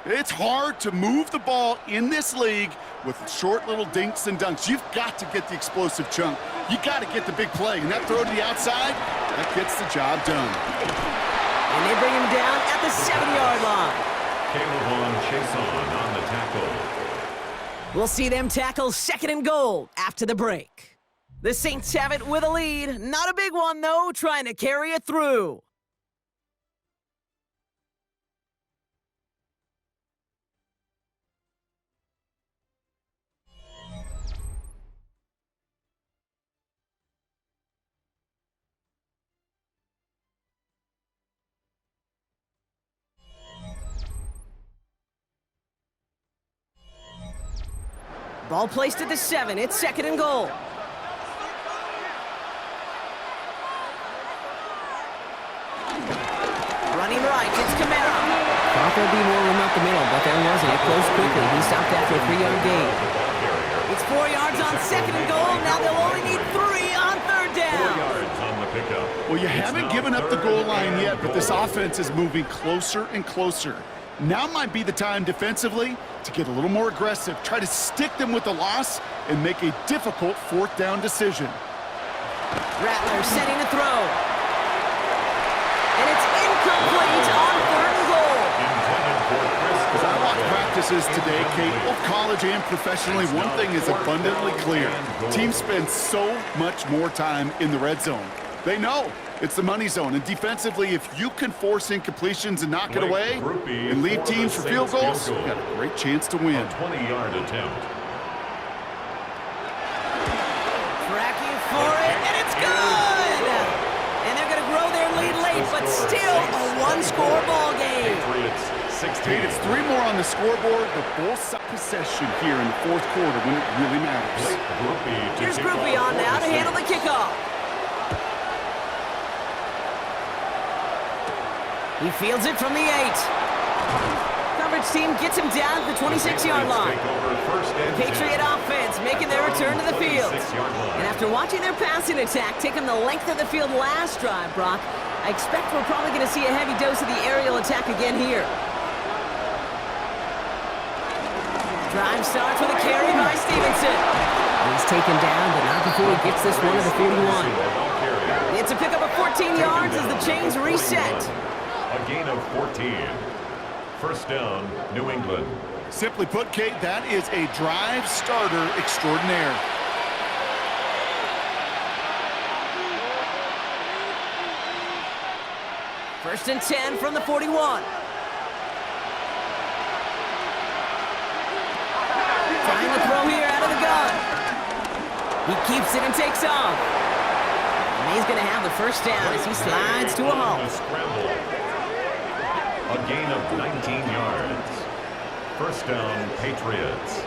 It's hard to move the ball in this league with short little dinks and dunks. You've got to get the explosive chunk. You got to get the big play. And that throw to the outside, that gets the job done. And they bring him down at the 7-yard line. Caleb on the tackle. We'll see them tackle second and goal after the break. The Saints have it with a lead. Not a big one, though, trying to carry it through. Ball placed at the 7. It's second and goal. Running right, it's Kamara. Thought there'd be more room up the middle, but there wasn't. It closed quickly. He stopped after a 3-yard gain. It's 4 yards on second and goal. Now they'll only need 3 on third down. 4 yards on the pickup. Well, you haven't given up the goal line yet, but this offense is moving closer and closer. Now might be the time defensively to get a little more aggressive, try to stick them with the loss, and make a difficult fourth down decision. Rattler setting the throw. And it's incomplete on third and goal. As I watch practices today, Kate, both college and professionally, one thing is abundantly clear. Teams spend so much more time in the red zone. They know it's the money zone, and defensively, if you can force incompletions and knock it away and leave teams for field goals, you've got a great chance to win. A 20-yard attempt. Tracking for it, and it's good! And they're going to grow their lead late, but still a one-score ball game. Kate, it's 3 more on the scoreboard, but both side possession here in the fourth quarter when it really matters. Here's Groupie on now to handle the kickoff. He fields it from the 8. Coverage team gets him down at the 26-yard line. Patriot offense making their return to the field. And after watching their passing attack take them the length of the field last drive, Brock, I expect we're probably going to see a heavy dose of the aerial attack again here. Drive starts with a carry by Stevenson. He's taken down, but not before he gets this one to the 41. It's a pickup of 14 yards as the chains reset. A gain of 14. First down, New England. Simply put, Kate, that is a drive starter extraordinaire. First and 10 from the 41. Trying to throw here out of the gun. He keeps it and takes off. And he's going to have the first down as he slides to a halt. Scramble. A gain of 19 yards. First down, Patriots.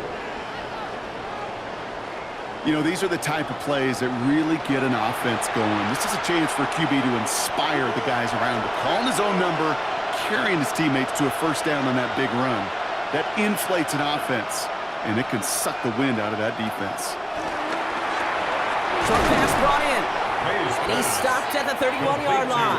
You know, these are the type of plays that really get an offense going. This is a chance for QB to inspire the guys around him. Calling his own number, carrying his teammates to a first down on that big run. That inflates an offense, and it can suck the wind out of that defense. Short pass brought in. And he stopped at the 31-yard line.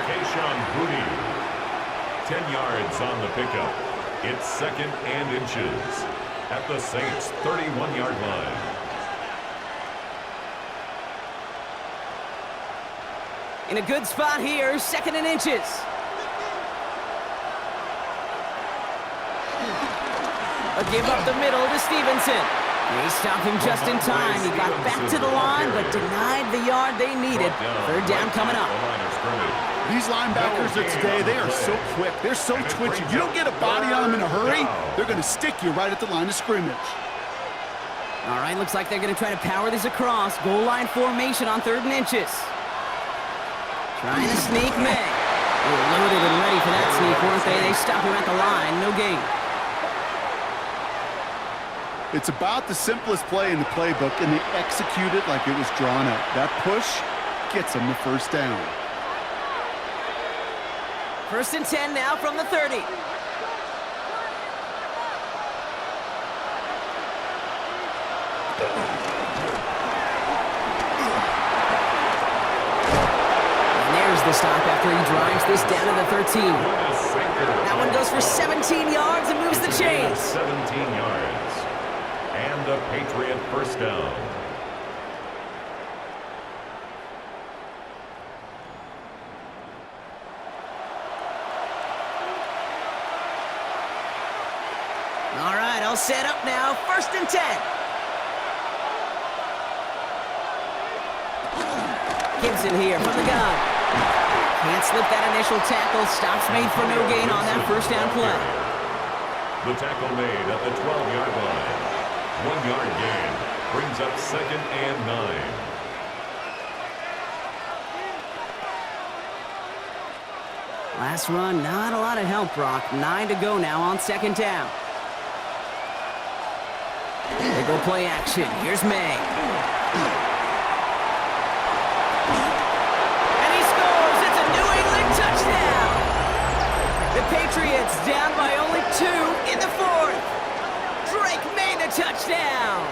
10 yards on the pickup. It's second and inches at the Saints' 31-yard line. In a good spot here, second and inches. A give up the middle to Stevenson. They stopped him just in time. He got back to the line, but denied the yard they needed. Third down coming up. These linebackers of today, they are so quick. They're so twitchy. You don't get a body on them in a hurry, they're going to stick you right at the line of scrimmage. All right, looks like they're going to try to power this across. Goal line formation on third and inches. Trying to sneak May. They were loaded and ready for that sneak, weren't they? They stopped him at the line. No gain. It's about the simplest play in the playbook, and they execute it like it was drawn up. That push gets them the first down. First and 10 now from the 30. The stop after he drives this down to the 13. That one goes for 17 yards and moves the chains. 17 yards. And a Patriot first down. All right, all set up now. First and 10. Gibson here from the gun. Can't slip that initial tackle. Stops made for no gain on that first down play. The tackle made at the 12-yard line. 1 yard gain. Brings up second and 9. Last run, not a lot of help, Brock. 9 to go now on second down. They go play action. Here's May. Patriots down by only 2 in the fourth. Drake made the touchdown.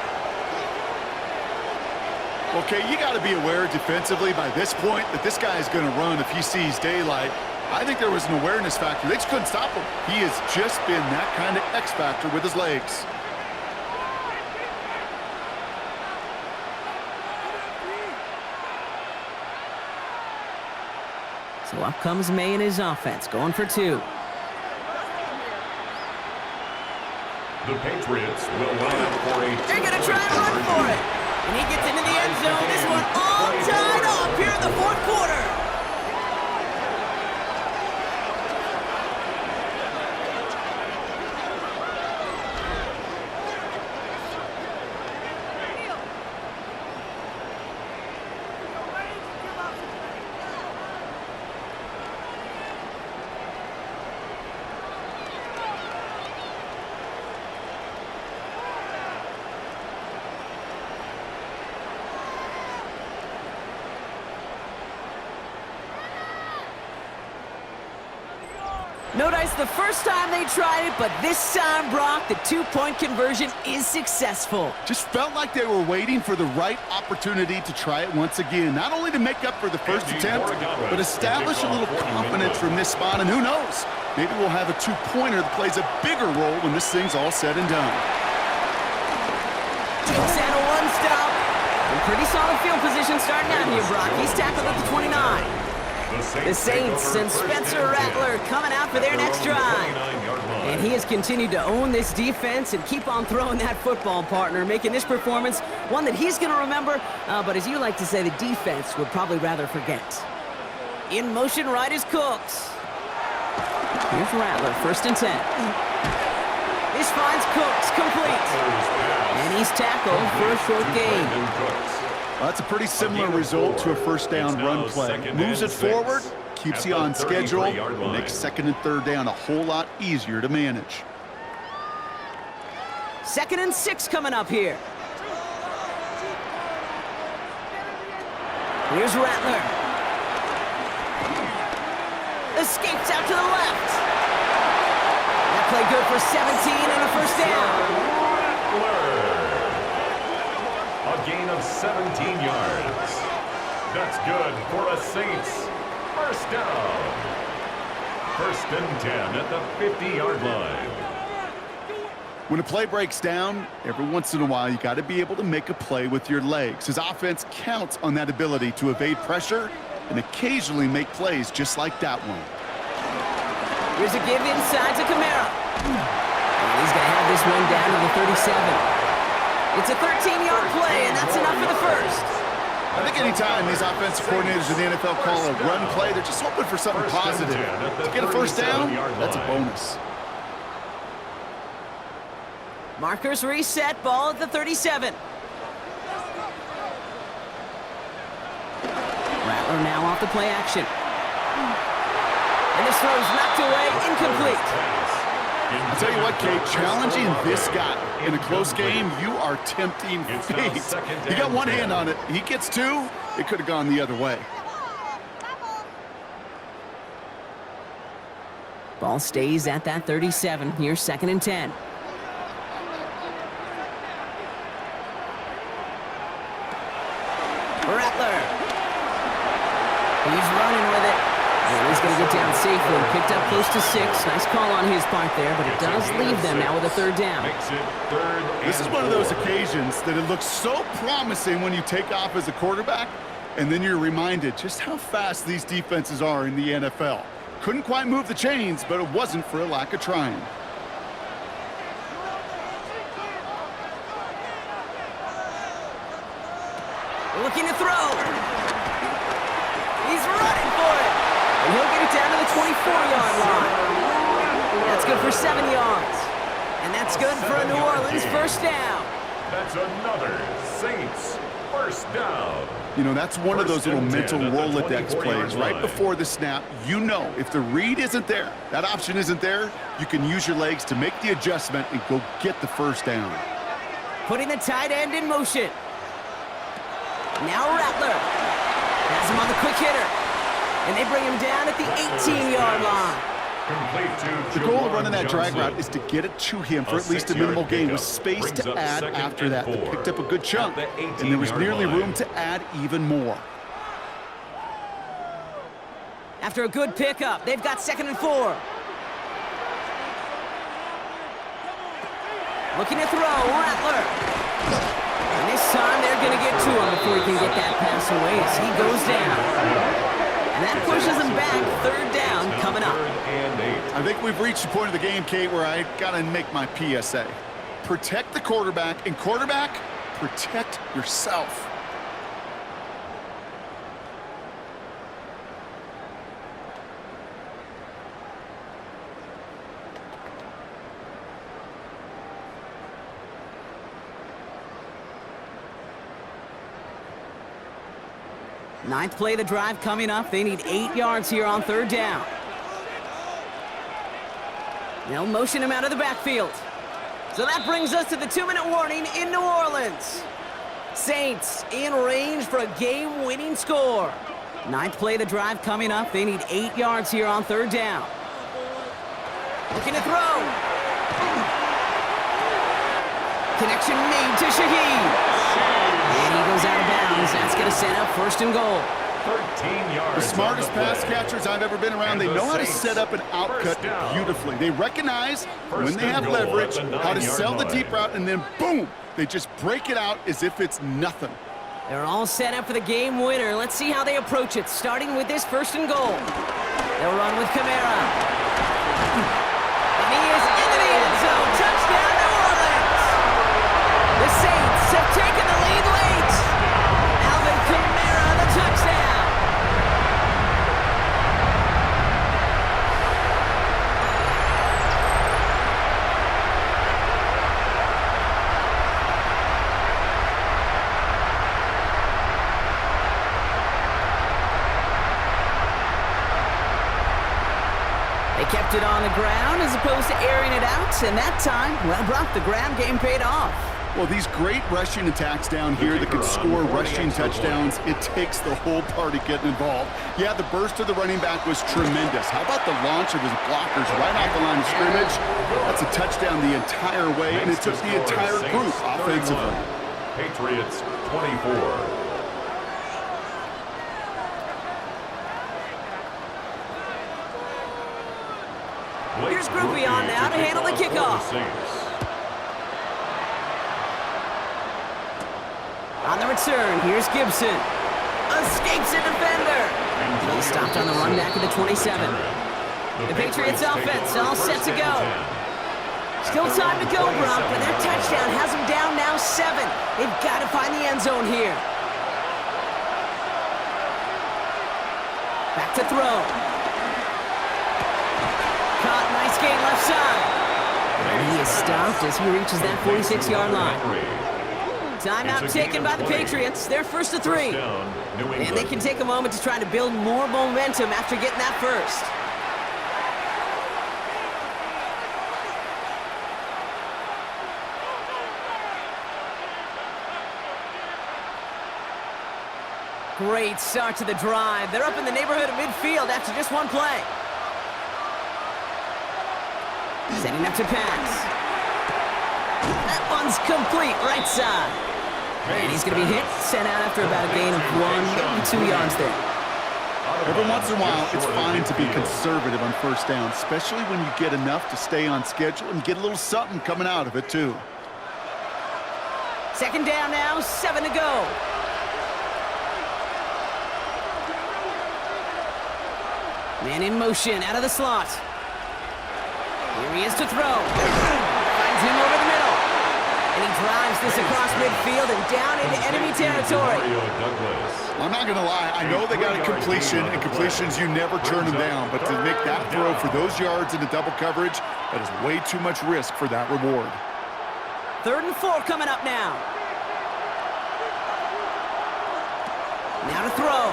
Okay, you got to be aware defensively by this point that this guy is going to run if he sees daylight. I think there was an awareness factor. They just couldn't stop him. He has just been that kind of X-factor with his legs. So up comes May in his offense, going for 2. The Patriots will line up for a... They're going to try and run for it. And he gets into the end zone. This one all tied up here in the fourth quarter. No dice the first time they tried it, but this time, Brock, the 2-point conversion is successful. Just felt like they were waiting for the right opportunity to try it once again. Not only to make up for the first attempt, but establish a little confidence from this spot. And who knows, maybe we'll have a 2-pointer that plays a bigger role when this thing's all said and done. Takes out a 1-stop. And pretty solid field position starting out here, Brock. He's tackled at the 29. The Saints and Spencer Rattler coming out for their next drive. And he has continued to own this defense and keep on throwing that football, partner, making this performance one that he's going to remember, but as you like to say, the defense would probably rather forget. In motion, right is Cooks. Here's Rattler, first and 10. This finds Cooks complete. And he's tackled for a short gain. Well, that's a pretty similar result to a first down run play. Moves it forward, keeps you on schedule, and makes second and third down a whole lot easier to manage. 2nd and 6 coming up here. Here's Rattler. Escapes out to the left. That play good for 17 and a first down. A gain of 17 yards. That's good for a Saints first down. 1st and 10 at the 50-yard line. When a play breaks down, every once in a while, you got to be able to make a play with your legs. His offense counts on that ability to evade pressure and occasionally make plays just like that one. Here's a give inside to Kamara. And he's going to have this one down to the 37. It's a 13-yard play, and that's enough for the first. I think anytime these offensive coordinators in the NFL call a run play, they're just hoping for something positive. To get a first down, that's a bonus. Markers reset, ball at the 37. Rattler now off the play action. And this throw is knocked away, incomplete. I'll tell you what, Kate, challenging this guy in a close game, you are tempting fate. He got one hand on it. He gets two, it could have gone the other way. Ball stays at that 37. Here's 2nd and 10. Rattler. He's running with it. And he's going to get down safely. Picked up close to 6. Nice call on his part there, but it does leave them now with a 3rd down. This is one of those occasions that it looks so promising when you take off as a quarterback, and then you're reminded just how fast these defenses are in the NFL. Couldn't quite move the chains, but it wasn't for a lack of trying. Looking to throw. He's running for it. And he'll get it down to the 24-yard line. That's good for 7 yards. And that's good for a New Orleans first down. That's another Saints first down. You know, that's one of those little mental Rolodex plays. Right before the snap, you know if the read isn't there, that option isn't there, you can use your legs to make the adjustment and go get the first down. Putting the tight end in motion. Now Rattler has him on the quick hitter. And they bring him down at the 18-yard line. The goal of running that drag route is to get it to him for at least a minimal gain with space to add after that. They picked up a good chunk, and there was nearly room to add even more. After a good pickup, they've got 2nd and 4. Looking to throw, Rattler. And this time they're going to get to him before he can get that pass away as he goes down. And that pushes him back. 3rd down coming up. I think we've reached the point of the game, Kate, where I got to make my PSA. Protect the quarterback, and quarterback, protect yourself. Ninth play of the drive coming up. They need 8 yards here on 3rd down. They'll motion him out of the backfield. So that brings us to the 2-minute warning in New Orleans. Saints in range for a game-winning score. Ninth play of the drive coming up. They need 8 yards here on 3rd down. Looking to throw. Connection made to Shaheed. And he goes out of bounds. That's going to set up 1st and goal. 13 yards. The smartest pass catchers I've ever been around, they know how to set up an outcut beautifully. They recognize when they have leverage, how to sell the deep route, and then boom, they just break it out as if it's nothing. They're all set up for the game winner. Let's see how they approach it, starting with this 1st and goal. They'll run with Kamara. And he is into the end zone. Touchdown, New Orleans. The Saints have taken the lead late. Alvin Kamara, the touchdown. kept it on the ground as opposed to airing it out, and that time, well, Brock, the ground game paid off. Well, these great rushing attacks down here that can score rushing touchdowns, it takes the whole party getting involved. Yeah, the burst of the running back was tremendous. How about the launch of his blockers right off the line of scrimmage? That's a touchdown the entire way, and it took the entire group offensively. Patriots 24. Here's Groupie on now to handle the kickoff. On the return, here's Gibson. Escapes a defender. He's stopped on the run back at the 27. The Patriots offense all set to go. Still time to go, Brock, but their touchdown has them down now 7. They've got to find the end zone here. Back to throw. Caught, nice gain left side. And he is stopped as he reaches that 46-yard line. Timeout taken by the Patriots. They're first to 3. And they can take a moment to try to build more momentum after getting that first. Great start to the drive. They're up in the neighborhood of midfield after just one play. Setting up to pass. That one's complete, right side. And he's going to be hit, sent out after about a gain of 1, maybe 2 yards there. Every once in a while, it's fine to be conservative on first down, especially when you get enough to stay on schedule and get a little something coming out of it, too. Second down now, 7 to go. Man in motion, out of the slot. Here he is to throw. Finds him over the middle. And he drives this across midfield and down into enemy territory. I'm not going to lie. I know they got a completion, and completions, you never turn them down. But to make that throw for those yards into double coverage, that is way too much risk for that reward. 3rd and 4 coming up now. Now to throw.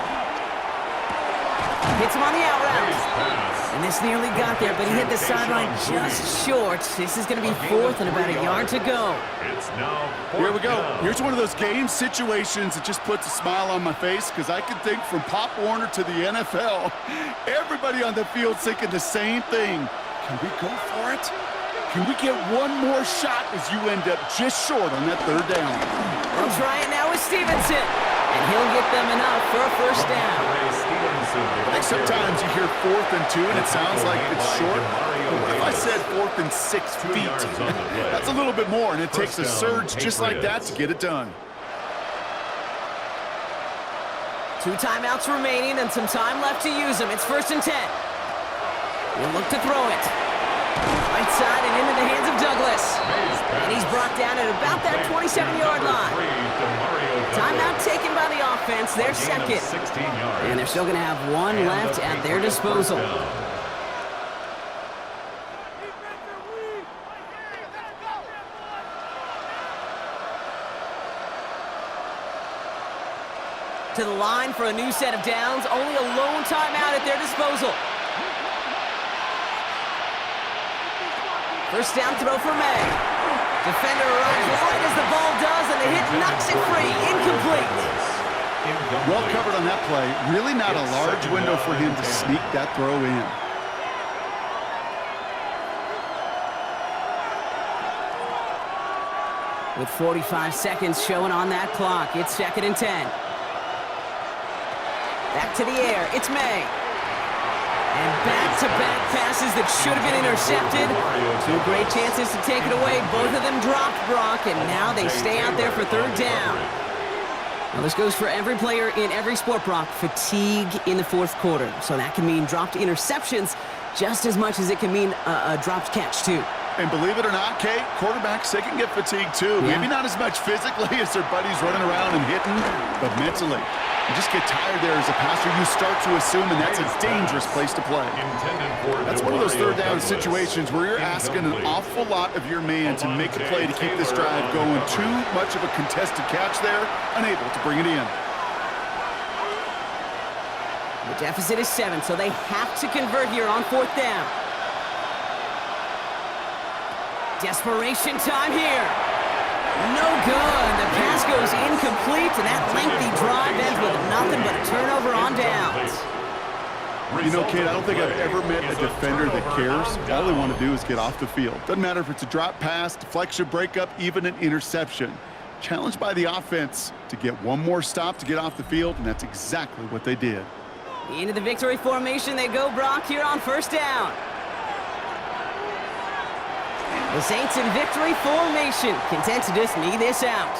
Hits him on the out route. And this nearly got there, but he hit the sideline just short. This is going to be 4th and about a yard to go. Here we go. Here's one of those game situations that just puts a smile on my face because I can think from Pop Warner to the NFL, everybody on the field thinking the same thing. Can we go for it? Can we get one more shot as you end up just short on that 3rd down? They'll try it now with Stevenson. And he'll get them enough for a first down. Like sometimes you hear 4th and 2 and it sounds like it's short. But what if I said 4th and 6 feet? That's a little bit more, and it takes a surge just like that to get it done. 2 timeouts remaining and some time left to use them. It's 1st and 10. We'll look to throw it. Right side and into the hands of Douglas. And he's brought down at about that 27-yard line. Timeout taken by the offense, their second. And they're still going to have 1 left at their disposal. To the line for a new set of downs, only a lone timeout at their disposal. First down throw for May. Defender arrives right as the ball does, and the hit knocks it free. Incomplete. Well covered on that play. Really not a large window for him to sneak that throw in. With 45 seconds showing on that clock, it's 2nd and 10. Back to the air, it's May. And back-to-back passes that should have been intercepted. 2 great chances to take it away. Both of them dropped, Brock, and now they stay out there for 3rd down. Well, this goes for every player in every sport, Brock. Fatigue in the 4th quarter. So that can mean dropped interceptions just as much as it can mean a dropped catch, too. And believe it or not, Kate, quarterbacks, they can get fatigued, too. Yeah. Maybe not as much physically as their buddies running around and hitting, but mentally. You just get tired there as a passer. You start to assume, and that's a dangerous place to play. That's one of those 3rd down situations where you're asking an awful lot of your man to make a play to keep this drive going. Too much of a contested catch there, unable to bring it in. The deficit is 7, so they have to convert here on 4th down. Desperation time here. No good. The pass goes incomplete, and that lengthy drive ends with nothing but a turnover on downs. You know, Kate, I don't think I've ever met a defender that cares. All they want to do is get off the field. Doesn't matter if it's a drop pass, deflection, breakup, even an interception. Challenged by the offense to get one more stop to get off the field, and that's exactly what they did. Into the victory formation they go, Brock, here on first down. The Saints in victory formation, content to just knee this out.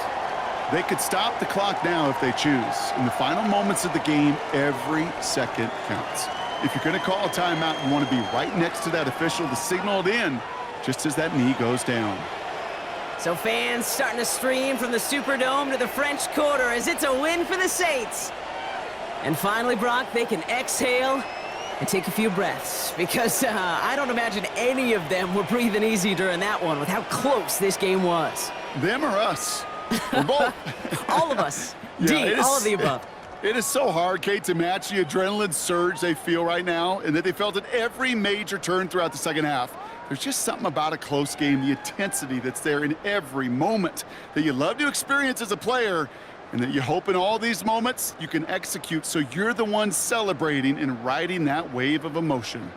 They could stop the clock now if they choose. In the final moments of the game, every second counts. If you're going to call a timeout, you want to be right next to that official to signal it in just as that knee goes down. So fans starting to stream from the Superdome to the French Quarter as it's a win for the Saints. And finally, Brock, they can exhale and take a few breaths because I don't imagine any of them were breathing easy during that one with how close this game was. Them or us? We're both. All of us. Yeah, all of the above. It is so hard, Kate, to match the adrenaline surge they feel right now and that they felt at every major turn throughout the second half. There's just something about a close game, the intensity that's there in every moment that you love to experience as a player, and that you hope in all these moments you can execute so you're the one celebrating and riding that wave of emotion.